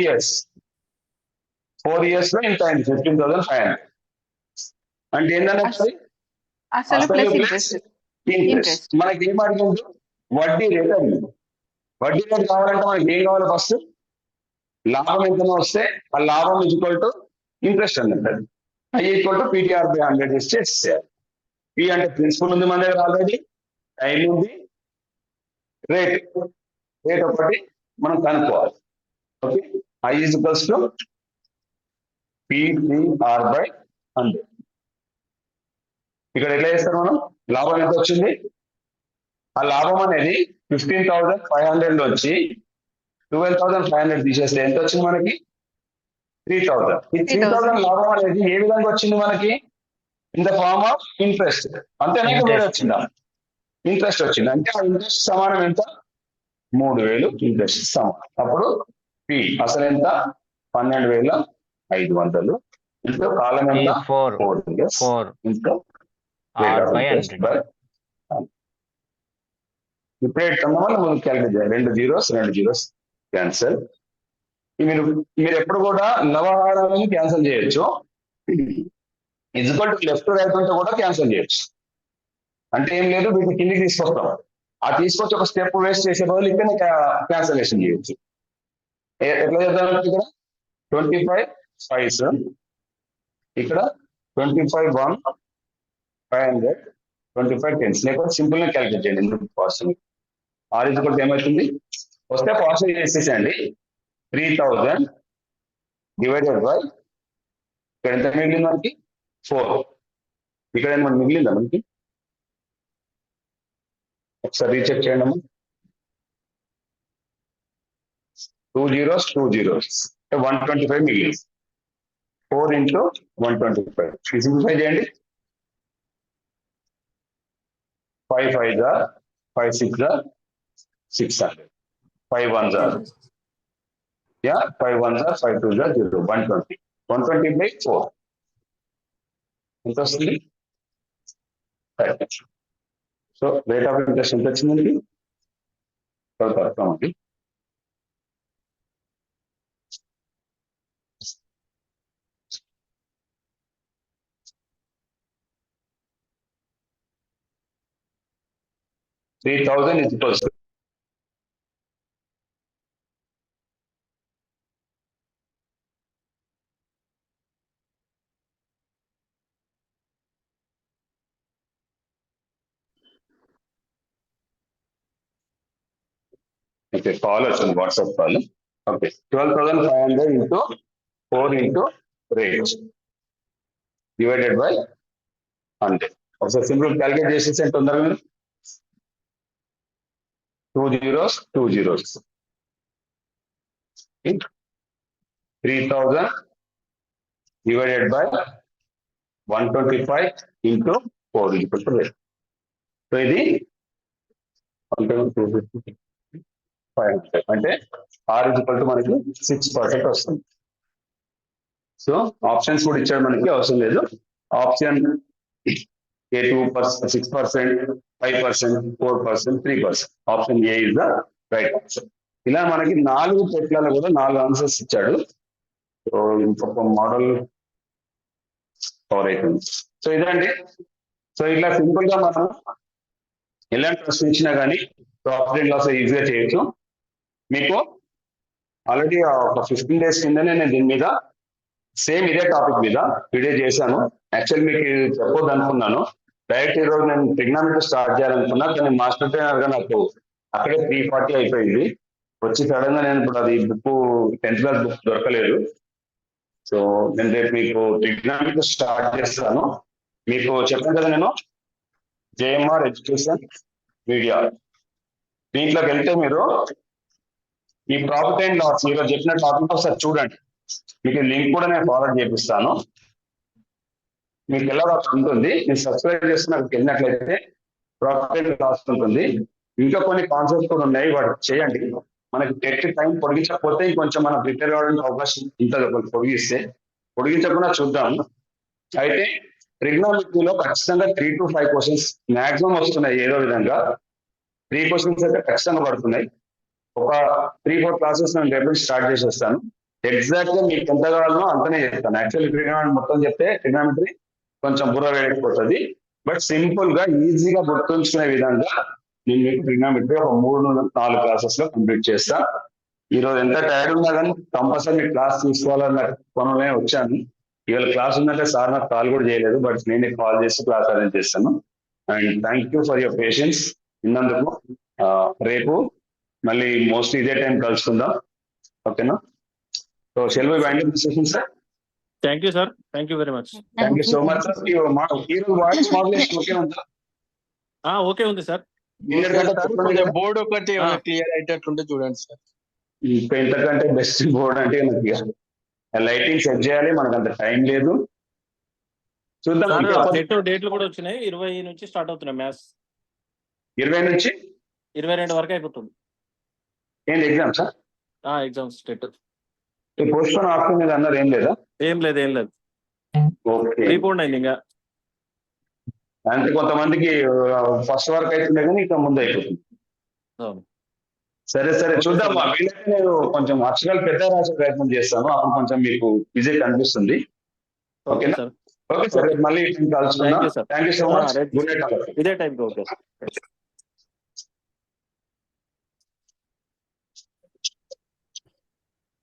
years లో ఇంత అయింది 15,500. అంటే ఏంటంటే అసలు ప్లస్ ఇంట్రెస్ట్. మనకి ఏం అడిగింది? వడ్డీ రేట్ అడిగింది. వడ్డీ రేట్ కావాలంటే మనకి ఏం కావాలి? ఫస్ట్ లాభం ఎంతనో వస్తే ఆ లాభం ఈక్వల్ టు ఇంట్రెస్ట్ అన్నట్టు. I equal to PTR by 100 చేసేయాలి. P అంటే ప్రిన్సిపల్ ఉంది మన దగ్గర ఆల్రెడీ, టైం ఉంది, రేట్ ఒకటి మనం కనుక్కోవాలి. Okay, I is equals to PTR by 100. ఇక్కడ ఎట్లా చేస్తారు మనం? లాభం ఎంత వచ్చింది? ఆ లాభం అనేది 15,500 నుంచి 12,500 తీసేస్తే ఎంత వచ్చింది మనకి? 3,000. ఈ 3,000 లాభం అనేది ఏ విధంగా వచ్చింది మనకి? In the form of interest. అంతేనా? వేరే వచ్చిందా? ఇంట్రెస్ట్ వచ్చింది. అంటే ఆ ఇంట్రెస్ట్ సమానం ఎంత? 3,000 ఇంట్రెస్ట్ సమానం. అప్పుడు P అసలు ఎంత? 12,500 ఇంట్లో కాలం ఎంత 4 years ఇంట్లో rate of interest by ఇప్పుడు వల్ల మనం క్యాలిక్యులేట్ చేయాలి. 2 zeros క్యాన్సల్. మీరు ఎప్పుడు కూడా నవహారాన్ని క్యాన్సిల్ చేయొచ్చు. ఈక్వల్ టు లెఫ్ట్ రైట్ ఉంటే కూడా క్యాన్సిల్ చేయొచ్చు. అంటే ఏం లేదు, వీటిని కిందికి తీసుకొస్తాం. ఆ తీసుకొచ్చి ఒక స్టెప్ వేస్ట్ చేసే బదులు ఇక్కడ క్యాన్సలేషన్ చేయొచ్చు. ఎట్లా చేద్దాం? ఇక్కడ 25 5s, ఇక్కడ 25 1 500, 25 10s. లేకపోతే సింపుల్ గా క్యాలిక్యులేట్ చేయండి. పార్సల్ ఆర్ ఈక్వల్ ఏమవుతుంది వస్తే పార్సల్ చేసేసండి. 3000 డివైడెడ్ బై ఇక్కడ ఎంత మిగిలింది మనకి 4. ఇక్కడ ఏమన్నా మిగిలిందా మనకి? ఒకసారి రీచెక్ చేయండి అమ్మా. 2 zeros 125 మిగిలింది. 4 into 125 సింప్లిఫై చేయండి. 5 5s are 5 6s are 600. 5 1s are 5 1s are 5 2s are 0. 120 by 4 ఎంత వస్తుంది? సో రేట్ ఆఫ్ ఇంట్రెస్ట్ ఎంత వచ్చిందండి? అండి 3,000 is equals to okay, call us on WhatsApp call. Okay, 12,500 into 4 into rate divided by 100. Also simple calculation set on the 2 zeros 2 zeros. 3,000 divided by 125 into 4 equal to rate. So ఇది 500 అంటే R equal to మనకి 6% వస్తుంది. So options కూడా ఇచ్చాడు, మనకి అవసరం లేదు. Option A 2%, 6%, 5%, 4%, 3%. Option A is the right option. ఇలా మనకి 4 పెట్టలలో కూడా 4 ఆన్సర్స్ ఇచ్చాడు. సో ఇంకొక మోడల్ కవర్ అవుతుంది. సో ఇదండి. సో ఇట్లా సింపుల్ గా మనం ఎలాంటి ప్రశ్న ఇచ్చినా కానీ ప్రాఫిట్ అండ్ లాస్ ఈజీగా చేయొచ్చు. మీకు ఆల్రెడీ ఒక 15 days కిందనే నేను దీని మీద సేమ్ ఇదే టాపిక్ మీద వీడియో చేశాను. యాక్చువల్ మీకు చెప్పొద్దు అనుకున్నాను. డైరెక్ట్ ఈరోజు నేను ట్రిగ్నామెట్రీ స్టార్ట్ చేయాలనుకున్నా, కానీ మాస్టర్ ట్రైనర్ గా నాకు అక్కడే 3:40 అయిపోయింది. వచ్చి సడన్ గా నేను ఇప్పుడు అది బుక్ 10th క్లాస్ బుక్ దొరకలేదు. సో నేను రేపు మీకు ట్రిగ్నామెట్రీ స్టార్ట్ చేస్తాను. మీకు చెప్పాను కదా నేను జేఎంఆర్ ఎడ్యుకేషన్ మీడియా, దీంట్లోకి వెళ్తే మీరు ఈ ప్రాఫిట్ అండ్ లాస్ ఈరోజు చెప్పిన టాపిక్ ఒకసారి చూడండి. మీకు లింక్ కూడా నేను ఫార్వర్డ్ చేపిస్తాను. మీకు ఎలా ఉంటుంది, మీరు సబ్స్క్రైబ్ చేసుకుని అక్కడికి వెళ్ళినట్లయితే ప్రాఫిట్ అండ్ లాస్ ఉంటుంది. ఇంకా కొన్ని కాన్సెప్ట్స్ కూడా ఉన్నాయి, వాటి చేయండి. మనకి టెట్ టైం పొడిగించకపోతే ఇంకొంచెం మనం ప్రిపేర్ అవ్వడానికి అవకాశం ఉంటుంది. పొడిగించకుండా చూద్దాం. అయితే ట్రిగ్నామెట్రీలో ఖచ్చితంగా 3 to 5 క్వశ్చన్స్ మాక్సిమం వస్తున్నాయి. ఏదో విధంగా 3 క్వశ్చన్స్ అయితే ఖచ్చితంగా పడుతున్నాయి. ఒక 3-4 క్లాసెస్ నేను రేపు స్టార్ట్ చేసేస్తాను. ఎగ్జాక్ట్ గా మీకు ఎంత కావాలనో అంతనే చేస్తాను. యాక్చువల్లీ ట్రిగ్నామెట్రీ మొత్తం చెప్తే ట్రిగ్నామెట్రీ కొంచెం బుర్ర వేయకపోతుంది. బట్ సింపుల్ గా ఈజీగా గుర్తుంచుకునే విధంగా నేను మీకు ట్రిగ్నామెట్రీ ఒక 3-4 క్లాసెస్ లో కంప్లీట్ చేస్తా. ఈరోజు ఎంత టైర్డ్ ఉన్నా కానీ కంపల్సరీ మీకు క్లాస్ తీసుకోవాలన్న కొనమే వచ్చాను. ఇవాళ క్లాస్ ఉన్నట్టే సార్ నాకు కాల్ కూడా చేయలేదు, బట్ నేనే కాల్ చేసి క్లాస్ అరేంజ్ చేస్తాను. And thank you for your patience ఇన్నందుకు. రేపు మళ్ళీ మోస్ట్లీ ఇదే టైం కలుసుకుందాం. ఓకేనా? So shall we wind up the session sir? Thank you sir, thank you very much. Thank you so much sir. ఈరోజు voice modulation okay ఉందా? Okay ఉంది sir. Board ఒకటి క్లియర్ అయ్యేటట్టుంటే చూడండి సార్. ఇంకా ఇంతకంటే బెస్ట్ బోర్డ్ అంటే నాకు లైటింగ్ సెట్ చేయాలి, మనకు అంత టైం లేదు. చూద్దాం. డేట్లు కూడా వచ్చినాయి. 20 నుంచి స్టార్ట్ అవుతున్నాయి మ్యాథ్స్. 20 నుంచి 22 వరకు అయిపోతుంది. ఏంటి exam sir? Exams TET post phone option మీద అన్నారు ఏం లేదా? ఏం లేదు ఓకే. ప్రీపోన్ అయింది ఇంకా. అంటే కొంతమందికి ఫస్ట్ వరకు అవుతుండే కానీ ఇంకా ముందు అయిపోతుంది. అవును. సరే చూద్దాం. వీలైతే నేను కొంచెం అక్షరాలు పెద్ద రాసే ప్రయత్నం చేస్తాను, అప్పుడు కొంచెం మీకు విజయ్ కనిపిస్తుంది. ఓకేనా? ఓకే సార్, మళ్ళీ కలుసుకుందాం. Thank you so much. Good night. ఇదే టైంకి ఓకే.